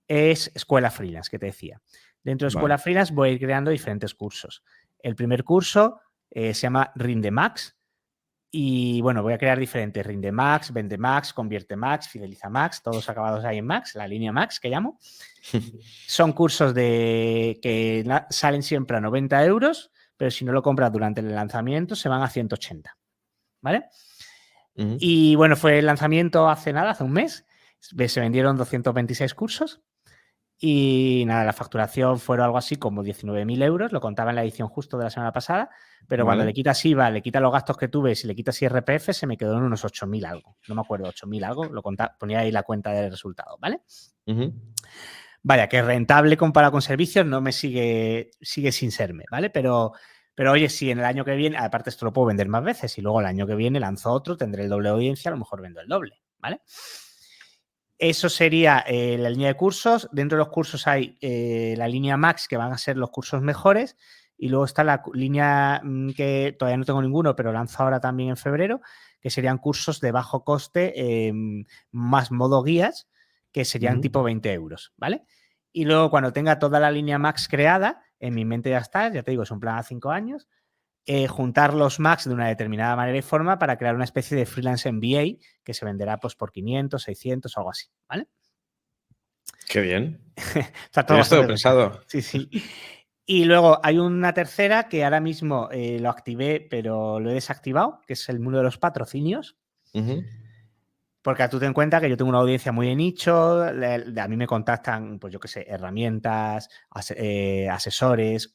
es escuela freelance, que te decía. Dentro de Escuela Freelance voy a ir creando diferentes cursos. El primer curso se llama Rinde Max y, bueno, voy a crear diferentes. Rinde Max, Vende Max, Convierte Max, Fideliza Max, todos acabados ahí en Max, la línea Max que llamo. Son cursos que salen siempre a 90 euros, pero si no lo compras durante el lanzamiento se van a 180, ¿vale? Y, bueno, fue el lanzamiento hace un mes. Se vendieron 226 cursos. Y nada, la facturación fueron algo así como 19.000 euros, lo contaba en la edición justo de la semana pasada, pero cuando le quitas IVA, le quitas los gastos que tuve, si le quitas IRPF, se me quedó en unos 8.000 algo. No me acuerdo, 8.000 algo, lo ponía ahí la cuenta del resultado, ¿vale? Vaya, que rentable comparado con servicios no me sigue sin serme, ¿vale? Pero oye, si en el año que viene, aparte esto lo puedo vender más veces y luego el año que viene lanzo otro, tendré el doble de audiencia, a lo mejor vendo el doble, ¿vale? Eso sería la línea de cursos. Dentro de los cursos hay la línea Max, que van a ser los cursos mejores, y luego está la línea que todavía no tengo ninguno, pero lanzo ahora también en febrero, que serían cursos de bajo coste más modo guías, que serían tipo 20 euros, ¿vale? Y luego cuando tenga toda la línea Max creada, en mi mente ya está, ya te digo, es un plan a 5 años, juntar los Max de una determinada manera y forma para crear una especie de freelance MBA que se venderá pues por 500, 600 o algo así, ¿vale? Qué bien. Está todo bastante pensado. Sí. Y luego hay una tercera que ahora mismo lo activé, pero lo he desactivado, que es el mundo de los patrocinios. Porque tú ten en cuenta que yo tengo una audiencia muy de nicho, a mí me contactan, pues yo qué sé, herramientas, asesores,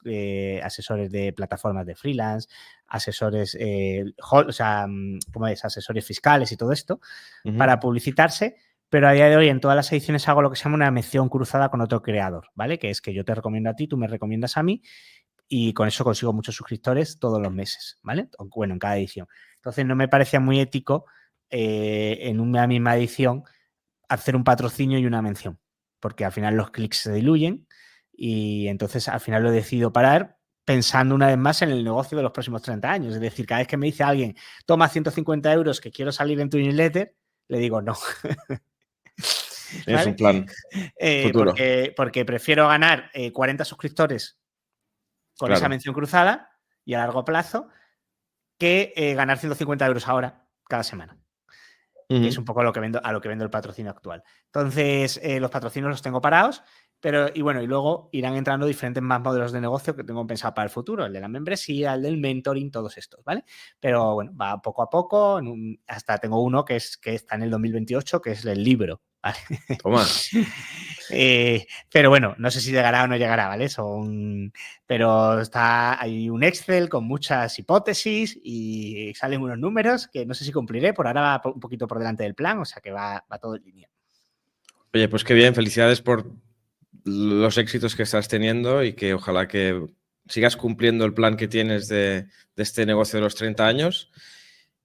asesores de plataformas de freelance, asesores, asesores fiscales y todo esto, para publicitarse, pero a día de hoy en todas las ediciones hago lo que se llama una mención cruzada con otro creador, ¿vale? Que es que yo te recomiendo a ti, tú me recomiendas a mí, y con eso consigo muchos suscriptores todos los meses, ¿vale? Bueno, en cada edición. Entonces no me parecía muy ético en una misma edición hacer un patrocinio y una mención, porque al final los clics se diluyen y entonces al final lo he decidido parar pensando una vez más en el negocio de los próximos 30 años. Es decir, cada vez que me dice alguien, toma 150 euros que quiero salir en tu newsletter, le digo no. Es un plan futuro. Porque prefiero ganar 40 suscriptores con esa mención cruzada y a largo plazo que ganar 150 euros ahora cada semana. Que es un poco a lo que vendo el patrocinio actual. Entonces, los patrocinios los tengo parados, y luego irán entrando diferentes más modelos de negocio que tengo pensado para el futuro, el de la membresía, el del mentoring, todos estos, ¿vale? Pero bueno, va poco a poco, hasta tengo uno que está en el 2028, que es el libro, ¿vale? Toma. Pero bueno, no sé si llegará o no llegará, ¿vale? Pero hay un Excel con muchas hipótesis y salen unos números que no sé si cumpliré, por ahora va un poquito por delante del plan, o sea que va todo en línea. Oye, pues qué bien, felicidades por los éxitos que estás teniendo y que ojalá que sigas cumpliendo el plan que tienes de este negocio de los 30 años.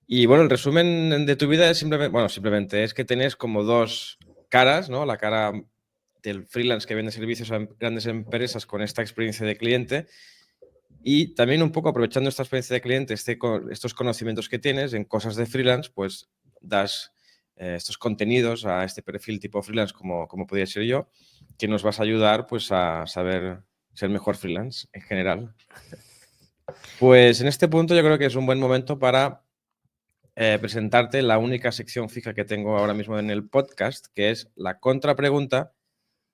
Y bueno, el resumen de tu vida es simplemente es que tenés como dos caras, ¿no? La cara del freelance que vende servicios a grandes empresas con esta experiencia de cliente y también un poco aprovechando esta experiencia de cliente, estos conocimientos que tienes en cosas de freelance, pues das estos contenidos a este perfil tipo freelance como podría ser yo, que nos vas a ayudar pues a saber ser mejor freelance en general. Pues en este punto yo creo que es un buen momento para presentarte la única sección fija que tengo ahora mismo en el podcast, que es la contrapregunta.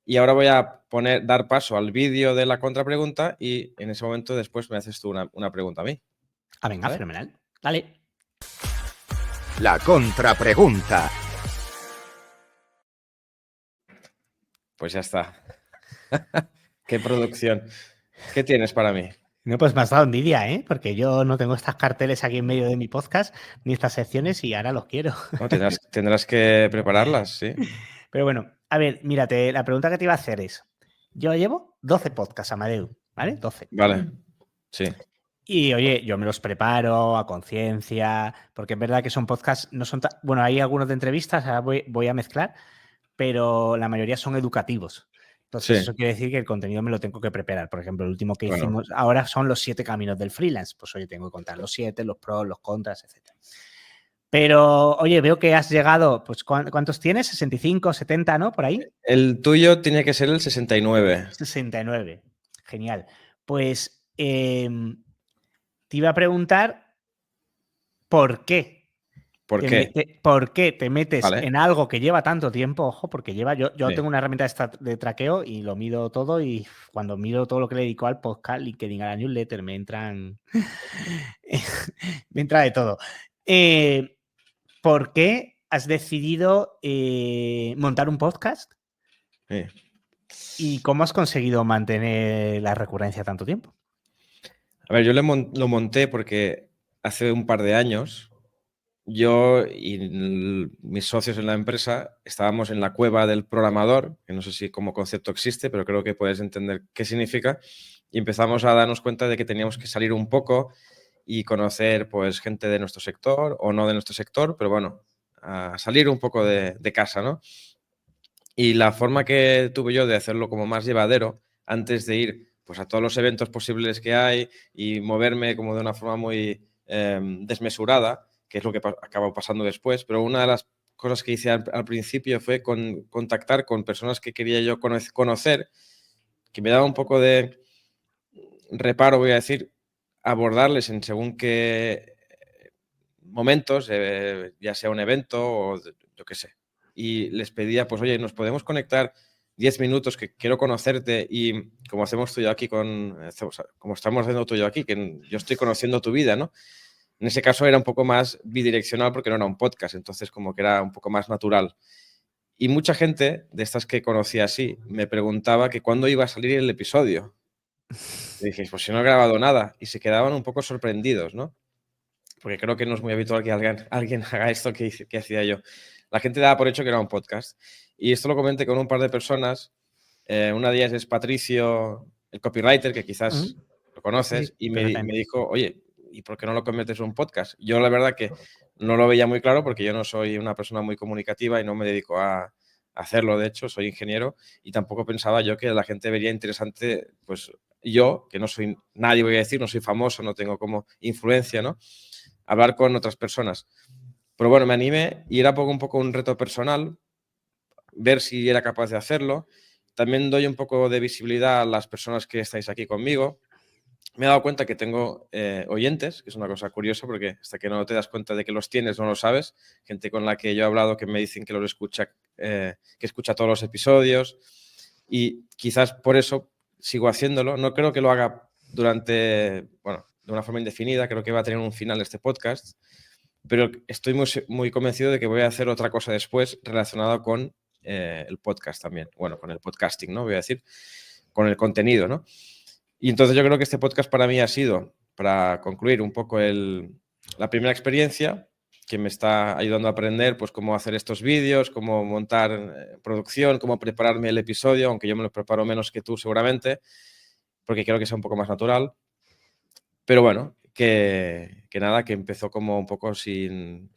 Y ahora voy a dar paso al vídeo de la contrapregunta y en ese momento después me haces tú una pregunta a mí. Venga, ¿vale? Fenomenal. Dale. La contrapregunta. Pues ya está. Qué producción. ¿Qué tienes para mí? No, pues me has dado envidia, ¿eh? Porque yo no tengo estas carteles aquí en medio de mi podcast, ni estas secciones, y ahora los quiero. No, tendrás que prepararlas, sí. Pero bueno, a ver, mírate, la pregunta que te iba a hacer es, yo llevo 12 podcasts, Amadeu, ¿vale? 12. Vale, sí. Y oye, yo me los preparo a conciencia, porque es verdad que son podcasts, no son bueno, hay algunos de entrevistas, ahora voy a mezclar, pero la mayoría son educativos. Entonces, eso quiere decir que el contenido me lo tengo que preparar. Por ejemplo, el último que hicimos ahora son los 7 caminos del freelance. Pues oye, tengo que contar los 7, los pros, los contras, etc. Pero, oye, veo que has llegado, pues, ¿cuántos tienes? 65, 70, ¿no? Por ahí. El tuyo tiene que ser el 69. 69. Genial. Pues te iba a preguntar por qué. ¿Por qué? ¿Por qué te metes Vale. en algo que lleva tanto tiempo? Ojo, porque lleva. Yo Sí. tengo una herramienta de traqueo y lo mido todo. Y cuando miro todo lo que le dedico al podcast, LinkedIn, a la newsletter, me entran. me entra de todo. ¿Por qué has decidido montar un podcast? Sí. ¿Y cómo has conseguido mantener la recurrencia tanto tiempo? A ver, yo lo monté porque hace un par de años yo y mis socios en la empresa estábamos en la cueva del programador, que no sé si como concepto existe, pero creo que puedes entender qué significa, y empezamos a darnos cuenta de que teníamos que salir un poco y conocer pues gente de nuestro sector o no de nuestro sector, pero bueno, a salir un poco de casa, ¿no? Y la forma que tuve yo de hacerlo como más llevadero, antes de ir pues, a todos los eventos posibles que hay y moverme como de una forma muy desmesurada, que es lo que acabó pasando después, pero una de las cosas que hice al principio fue contactar con personas que quería yo conocer, que me daba un poco de reparo, voy a decir, abordarles en según qué momentos, ya sea un evento o yo qué sé. Y les pedía, pues, oye, ¿nos podemos conectar 10 minutos que quiero conocerte? Y como hacemos tú y yo aquí como estamos haciendo tú y yo aquí, que yo estoy conociendo tu vida, ¿no? En ese caso era un poco más bidireccional porque no era un podcast, entonces como que era un poco más natural. Y mucha gente de estas que conocí así me preguntaba que cuándo iba a salir el episodio. Y dije, pues si no he grabado nada. Y se quedaban un poco sorprendidos, ¿no? Porque creo que no es muy habitual que alguien haga esto que hacía yo. La gente daba por hecho que era un podcast. Y esto lo comenté con un par de personas. Una de ellas es Patricio, el copywriter, que quizás lo conoces, Sí, y me perfectamente. dijo, oye, ¿y por qué no lo conviertes en un podcast? Yo la verdad que no lo veía muy claro porque yo no soy una persona muy comunicativa y no me dedico a hacerlo, de hecho, soy ingeniero y tampoco pensaba yo que la gente vería interesante, pues yo, que no soy nadie, voy a decir, no soy famoso, no tengo como influencia, ¿no? Hablar con otras personas. Pero bueno, me animé y era un poco un reto personal, ver si era capaz de hacerlo. También doy un poco de visibilidad a las personas que estáis aquí conmigo. Me he dado cuenta que tengo oyentes, que es una cosa curiosa porque hasta que no te das cuenta de que los tienes no lo sabes. Gente con la que yo he hablado que me dicen que los escucha, que escucha todos los episodios y quizás por eso sigo haciéndolo. No creo que lo haga de una forma indefinida, creo que va a tener un final este podcast, pero estoy muy convencido de que voy a hacer otra cosa después relacionada con el podcast también. Bueno, con el podcasting, ¿no? Voy a decir, con el contenido, ¿no? Y entonces yo creo que este podcast para mí ha sido, para concluir un poco la primera experiencia que me está ayudando a aprender pues cómo hacer estos vídeos, cómo montar producción, cómo prepararme el episodio, aunque yo me lo preparo menos que tú seguramente, porque creo que sea un poco más natural. Pero bueno, que nada, que empezó como un poco sin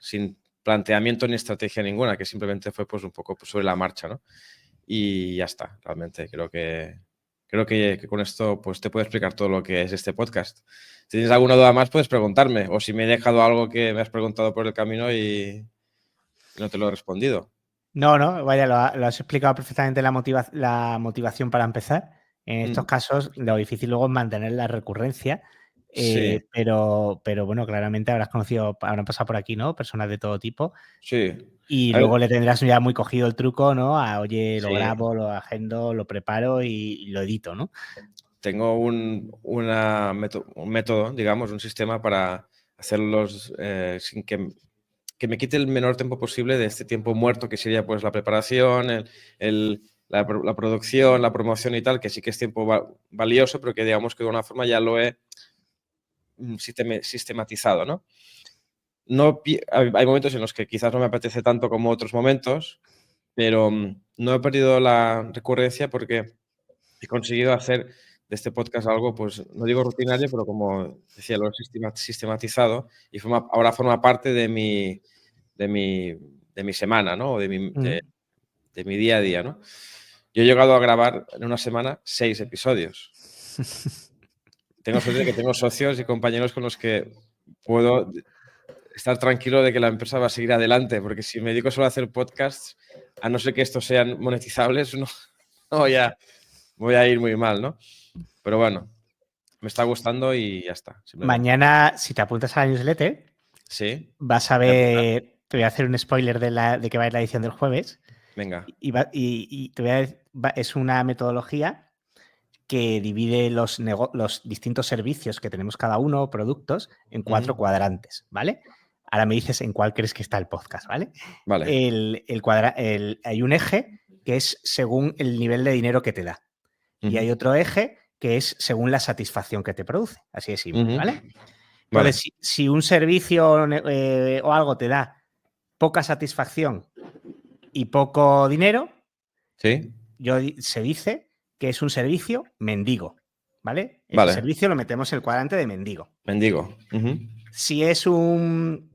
planteamiento ni estrategia ninguna, que simplemente fue pues un poco pues, sobre la marcha, ¿no? Y ya está, realmente creo que con esto pues te puedo explicar todo lo que es este podcast. Si tienes alguna duda más, puedes preguntarme, o si me he dejado algo que me has preguntado por el camino y no te lo he respondido. No, vaya, lo has explicado perfectamente la motivación para empezar. En estos casos, lo difícil luego es mantener la recurrencia. Sí, Pero bueno, claramente habrán pasado por aquí, ¿no? Personas de todo tipo. sí. Y A ver, luego le tendrás ya muy cogido el truco, ¿no? Oye, lo sí. grabo, lo agendo, lo preparo y lo edito, ¿no? Tengo un método, digamos, un sistema para hacerlos sin que me quite el menor tiempo posible de este tiempo muerto que sería pues la preparación, la producción, la promoción y tal, que sí que es tiempo valioso, pero que digamos que de alguna forma ya lo he sistematizado, ¿no? Hay momentos en los que quizás no me apetece tanto como otros momentos, pero no he perdido la recurrencia porque he conseguido hacer de este podcast algo, pues no digo rutinario, pero como decía, lo he sistematizado y ahora forma parte de mi semana, ¿no? O de mi día a día, ¿no? Yo he llegado a grabar en una semana 6 episodios. Tengo suerte de que tengo socios y compañeros con los que puedo estar tranquilo de que la empresa va a seguir adelante, porque si me dedico solo a hacer podcasts, a no ser que estos sean monetizables, no voy a voy a ir muy mal, ¿no? Pero bueno, me está gustando y ya está. Simplemente. Mañana, si te apuntas a la newsletter, Sí, vas a voy a apuntar. ver, te voy a hacer un spoiler de que va a ir la edición del jueves. Venga. Y te voy a es una metodología que divide los distintos servicios que tenemos cada uno, productos, en 4 cuadrantes, ¿vale? Ahora me dices en cuál crees que está el podcast, ¿vale? Vale. Hay un eje que es según el nivel de dinero que te da. Y hay otro eje que es según la satisfacción que te produce. Así de simple, ¿vale? Vale. Entonces, si un servicio o algo te da poca satisfacción y poco dinero, ¿Sí? se dice que es un servicio mendigo, ¿vale? Ese Vale. servicio lo metemos en el cuadrante de mendigo. Mendigo. Si es un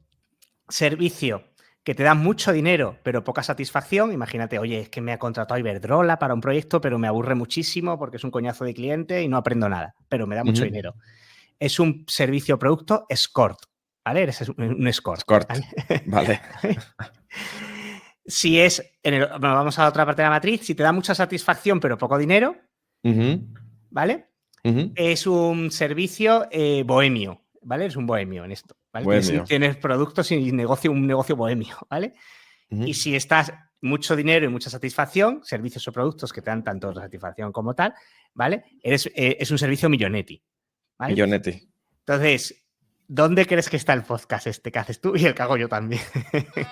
servicio que te da mucho dinero pero poca satisfacción, imagínate, oye, es que me ha contratado Iberdrola para un proyecto pero me aburre muchísimo porque es un coñazo de cliente y no aprendo nada, pero me da mucho dinero. Es un servicio o producto escort, ¿vale? Eres un escort. Escort. Vale. Si es, vamos a la otra parte de la matriz, si te da mucha satisfacción pero poco dinero, ¿vale? Es un servicio bohemio, ¿vale? Es un bohemio en esto, ¿vale? Bohemio. Tienes productos y un negocio bohemio, ¿vale? Y si estás mucho dinero y mucha satisfacción, servicios o productos que te dan tanto satisfacción como tal, ¿vale? Es un servicio millonetti, ¿vale? Millonetti. Entonces, ¿dónde crees que está el podcast este que haces tú y el que hago yo también?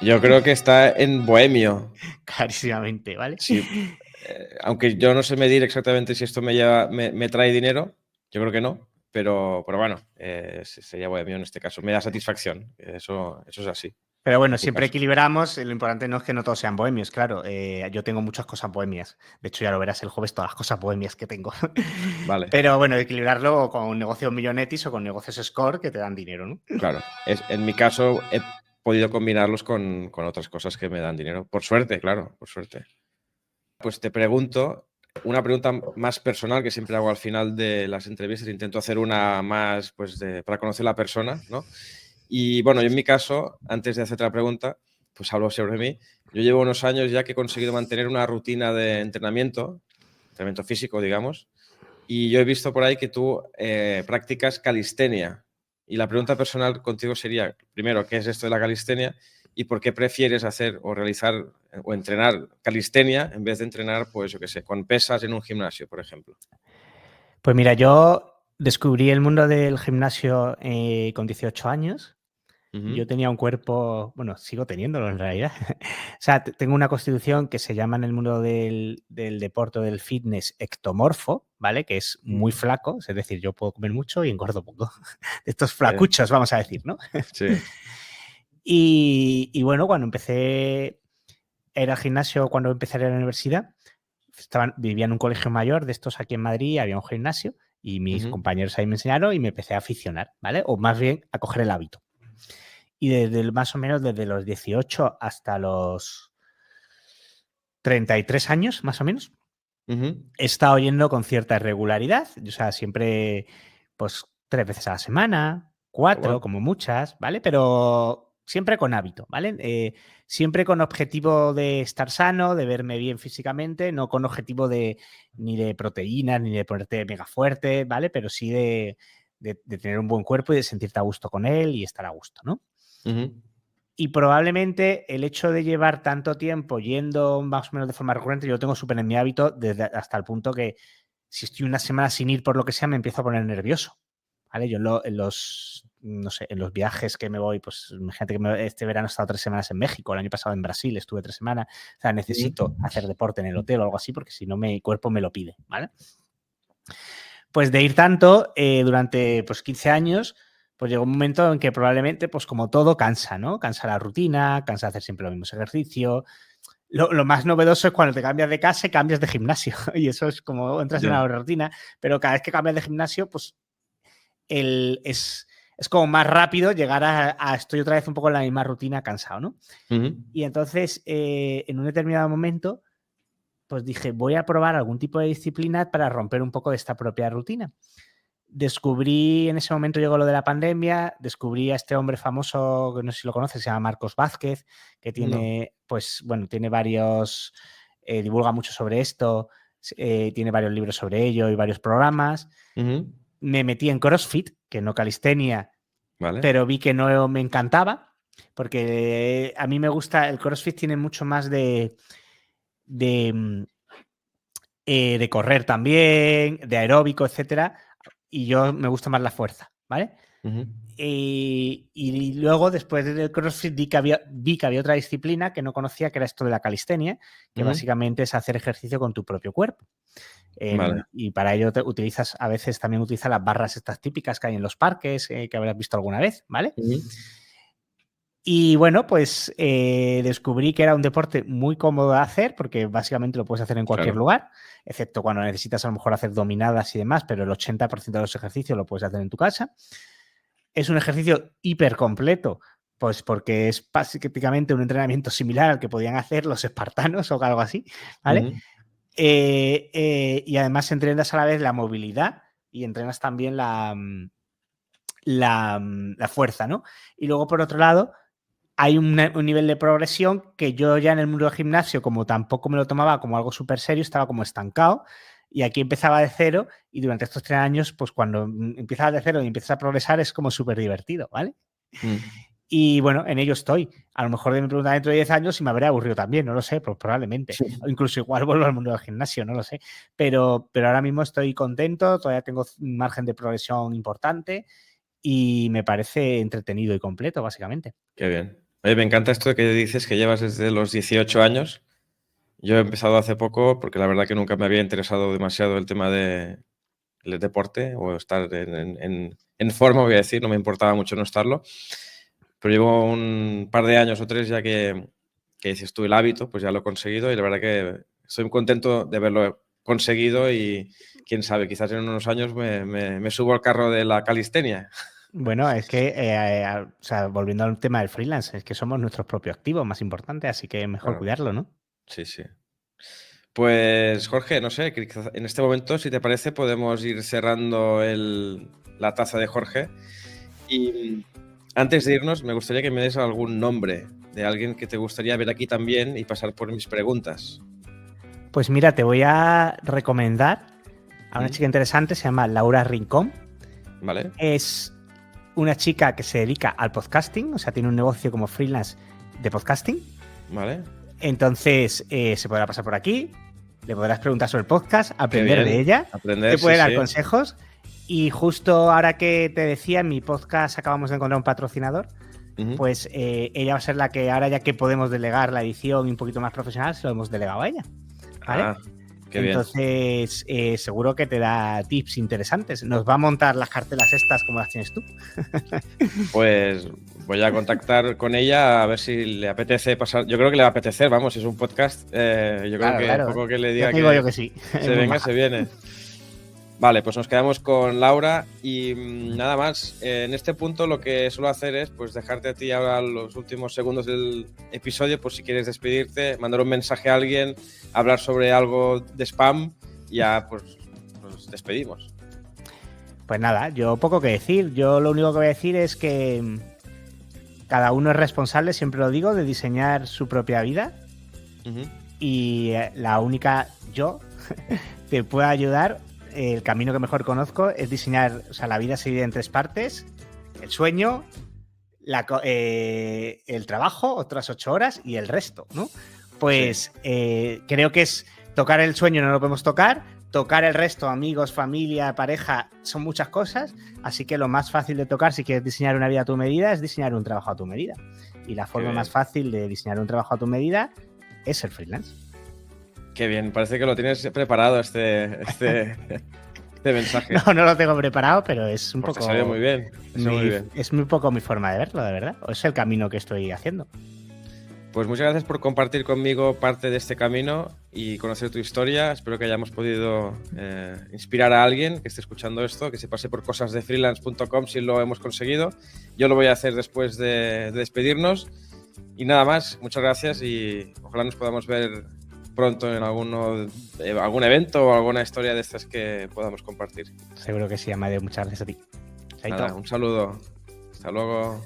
Yo creo que está en bohemio. Clarísimamente, ¿vale? Sí. Aunque yo no sé medir exactamente si esto me trae dinero, yo creo que no, pero bueno, sería bohemio en este caso. Me da satisfacción, eso es así. Pero bueno, siempre equilibramos. Lo importante no es que no todos sean bohemios, claro. Yo tengo muchas cosas bohemias. De hecho, ya lo verás el jueves, todas las cosas bohemias que tengo. Vale. Pero bueno, equilibrarlo con negocios millonetis o con negocios score que te dan dinero, ¿no? Claro. En mi caso, he podido combinarlos con otras cosas que me dan dinero. Por suerte, claro, por suerte. Pues te pregunto una pregunta más personal que siempre hago al final de las entrevistas. Intento hacer una más pues para conocer la persona, ¿no? Y bueno, yo en mi caso, antes de hacerte la pregunta, pues hablo sobre mí. Yo llevo unos años ya que he conseguido mantener una rutina de entrenamiento físico, digamos, y yo he visto por ahí que tú practicas calistenia. Y la pregunta personal contigo sería, primero, ¿qué es esto de la calistenia? ¿Y por qué prefieres hacer o realizar o entrenar calistenia en vez de entrenar, pues yo qué sé, con pesas en un gimnasio, por ejemplo? Pues mira, yo descubrí el mundo del gimnasio con 18 años. Yo tenía un cuerpo, bueno, sigo teniéndolo en realidad. O sea, tengo una constitución que se llama en el mundo del deporte, del fitness, ectomorfo, ¿vale? Que es muy flaco, es decir, yo puedo comer mucho y engordo poco. Estos flacuchos, vamos a decir, ¿no? Sí. Y bueno, cuando empecé a ir al gimnasio, cuando empecé a ir a la universidad, vivía en un colegio mayor de estos aquí en Madrid, había un gimnasio y mis compañeros ahí me enseñaron y me empecé a aficionar, ¿vale? O más bien a coger el hábito. Y más o menos desde los 18 hasta los 33 años, más o menos, he estado yendo con cierta regularidad. O sea, siempre, pues, 3 veces a la semana, 4, como muchas, ¿vale? Pero siempre con hábito, ¿vale? Siempre con objetivo de estar sano, de verme bien físicamente, no con objetivo ni de proteínas, ni de ponerte mega fuerte, ¿vale? Pero sí de tener un buen cuerpo y de sentirte a gusto con él y estar a gusto, ¿no? Y probablemente el hecho de llevar tanto tiempo yendo más o menos de forma recurrente, yo lo tengo súper en mi hábito hasta el punto que si estoy una semana sin ir por lo que sea, me empiezo a poner nervioso. ¿Vale? Yo en los viajes que me voy, pues imagínate que este verano he estado 3 semanas en México, el año pasado en Brasil estuve 3 semanas. O sea, necesito hacer deporte en el hotel o algo así porque si no mi cuerpo me lo pide, ¿vale? Pues de ir tanto durante pues 15 años, pues llegó un momento en que probablemente, pues como todo, cansa, ¿no? Cansa la rutina, cansa hacer siempre los mismos ejercicios. Lo más novedoso es cuando te cambias de casa y cambias de gimnasio. Y eso es como entras en una rutina, pero cada vez que cambias de gimnasio, pues es como más rápido llegar a estoy otra vez un poco en la misma rutina cansado, ¿no? Y entonces, en un determinado momento, pues dije, voy a probar algún tipo de disciplina para romper un poco de esta propia rutina. Descubrí, en ese momento llegó lo de la pandemia, descubrí a este hombre famoso, que no sé si lo conoces, se llama Marcos Vázquez, que tiene, pues bueno, tiene varios, divulga mucho sobre esto, tiene varios libros sobre ello y varios programas. Me metí en CrossFit, que no calistenia, Vale. pero vi que no me encantaba, porque a mí me gusta, el CrossFit tiene mucho más de correr también, de aeróbico, etcétera, y yo me gusta más la fuerza, ¿vale? Y luego, después del CrossFit, vi que había otra disciplina que no conocía, que era esto de la calistenia, que básicamente es hacer ejercicio con tu propio cuerpo. Vale. Y para ello a veces también utilizas las barras estas típicas que hay en los parques, que habrás visto alguna vez, ¿vale? Y bueno, pues descubrí que era un deporte muy cómodo de hacer, porque básicamente lo puedes hacer en cualquier lugar, excepto cuando necesitas a lo mejor hacer dominadas y demás, pero el 80% de los ejercicios lo puedes hacer en tu casa. Es un ejercicio hiper completo, pues porque es prácticamente un entrenamiento similar al que podían hacer los espartanos o algo así, ¿vale? Y además entrenas a la vez la movilidad y entrenas también la fuerza, ¿no? Y luego, por otro lado, hay un nivel de progresión que yo ya en el mundo del gimnasio, como tampoco me lo tomaba como algo súper serio, estaba como estancado. Y aquí empezaba de cero y durante estos 3 años, pues cuando empiezas de cero y empiezas a progresar es como súper divertido, ¿vale? Y bueno, en ello estoy. A lo mejor me preguntan dentro de 10 años si me habría aburrido también, no lo sé, pues probablemente. O incluso igual vuelvo al mundo del gimnasio, no lo sé. Pero ahora mismo estoy contento, todavía tengo un margen de progresión importante y me parece entretenido y completo, básicamente. Qué bien. Oye, me encanta esto que dices que llevas desde los 18 años. Yo he empezado hace poco porque la verdad que nunca me había interesado demasiado el tema del deporte o estar en forma, voy a decir, no me importaba mucho no estarlo. Pero llevo un par de años o 3 ya que dices tú el hábito, pues ya lo he conseguido y la verdad que estoy muy contento de haberlo conseguido y quién sabe, quizás en unos años me subo al carro de la calistenia. Bueno, es que, o sea, volviendo al tema del freelance, es que somos nuestros propios activos más importantes, así que mejor cuidarlo, ¿no? Sí, sí. Pues Jorge, no sé, en este momento, si te parece, podemos ir cerrando la taza de Jorge. Y antes de irnos, me gustaría que me des algún nombre de alguien que te gustaría ver aquí también y pasar por mis preguntas. Pues mira, te voy a recomendar a una chica interesante, se llama Laura Rincón. Vale. Es una chica que se dedica al podcasting, o sea, tiene un negocio como freelance de podcasting. Vale. Entonces, se podrá pasar por aquí, le podrás preguntar sobre el podcast, aprender de ella, te puede dar consejos. Y justo ahora que te decía, en mi podcast acabamos de encontrar un patrocinador, pues ella va a ser la que ahora, ya que podemos delegar la edición un poquito más profesional, se lo hemos delegado a ella. ¿Vale? Qué bien. Entonces, seguro que te da tips interesantes. Nos va a montar las cartelas estas como las tienes tú. Pues voy a contactar con ella a ver si le apetece pasar. Yo creo que le va a apetecer, vamos, es un podcast. Yo creo que poco que le diga que sí. Se venga, se viene. Vale, pues nos quedamos con Laura y nada más. En este punto lo que suelo hacer es pues dejarte a ti ahora los últimos segundos del episodio, pues si quieres despedirte, mandar un mensaje a alguien, hablar sobre algo de spam y ya pues nos despedimos. Pues nada, yo poco que decir. Yo lo único que voy a decir es que cada uno es responsable, siempre lo digo, de diseñar su propia vida. Y la única yo te puedo ayudar. El camino que mejor conozco es diseñar, o sea, la vida se divide en 3 partes: el sueño, el trabajo, otras 8 horas y el resto, ¿no? Pues creo que es tocar el sueño, no lo podemos tocar el resto, amigos, familia, pareja, son muchas cosas, así que lo más fácil de tocar si quieres diseñar una vida a tu medida es diseñar un trabajo a tu medida. Y la forma más fácil de diseñar un trabajo a tu medida es ser freelance. Qué bien, parece que lo tienes preparado este mensaje. No lo tengo preparado, pero es un poco... Te salió muy bien. Es muy poco mi forma de verlo, de verdad. Es el camino que estoy haciendo. Pues muchas gracias por compartir conmigo parte de este camino y conocer tu historia. Espero que hayamos podido inspirar a alguien que esté escuchando esto, que se pase por cosasdefreelance.com si lo hemos conseguido. Yo lo voy a hacer después de despedirnos. Y nada más, muchas gracias y ojalá nos podamos ver pronto en algún evento o alguna historia de estas que podamos compartir. Seguro que sí, Amadeo. Muchas gracias a ti. Nada, un saludo. Hasta luego.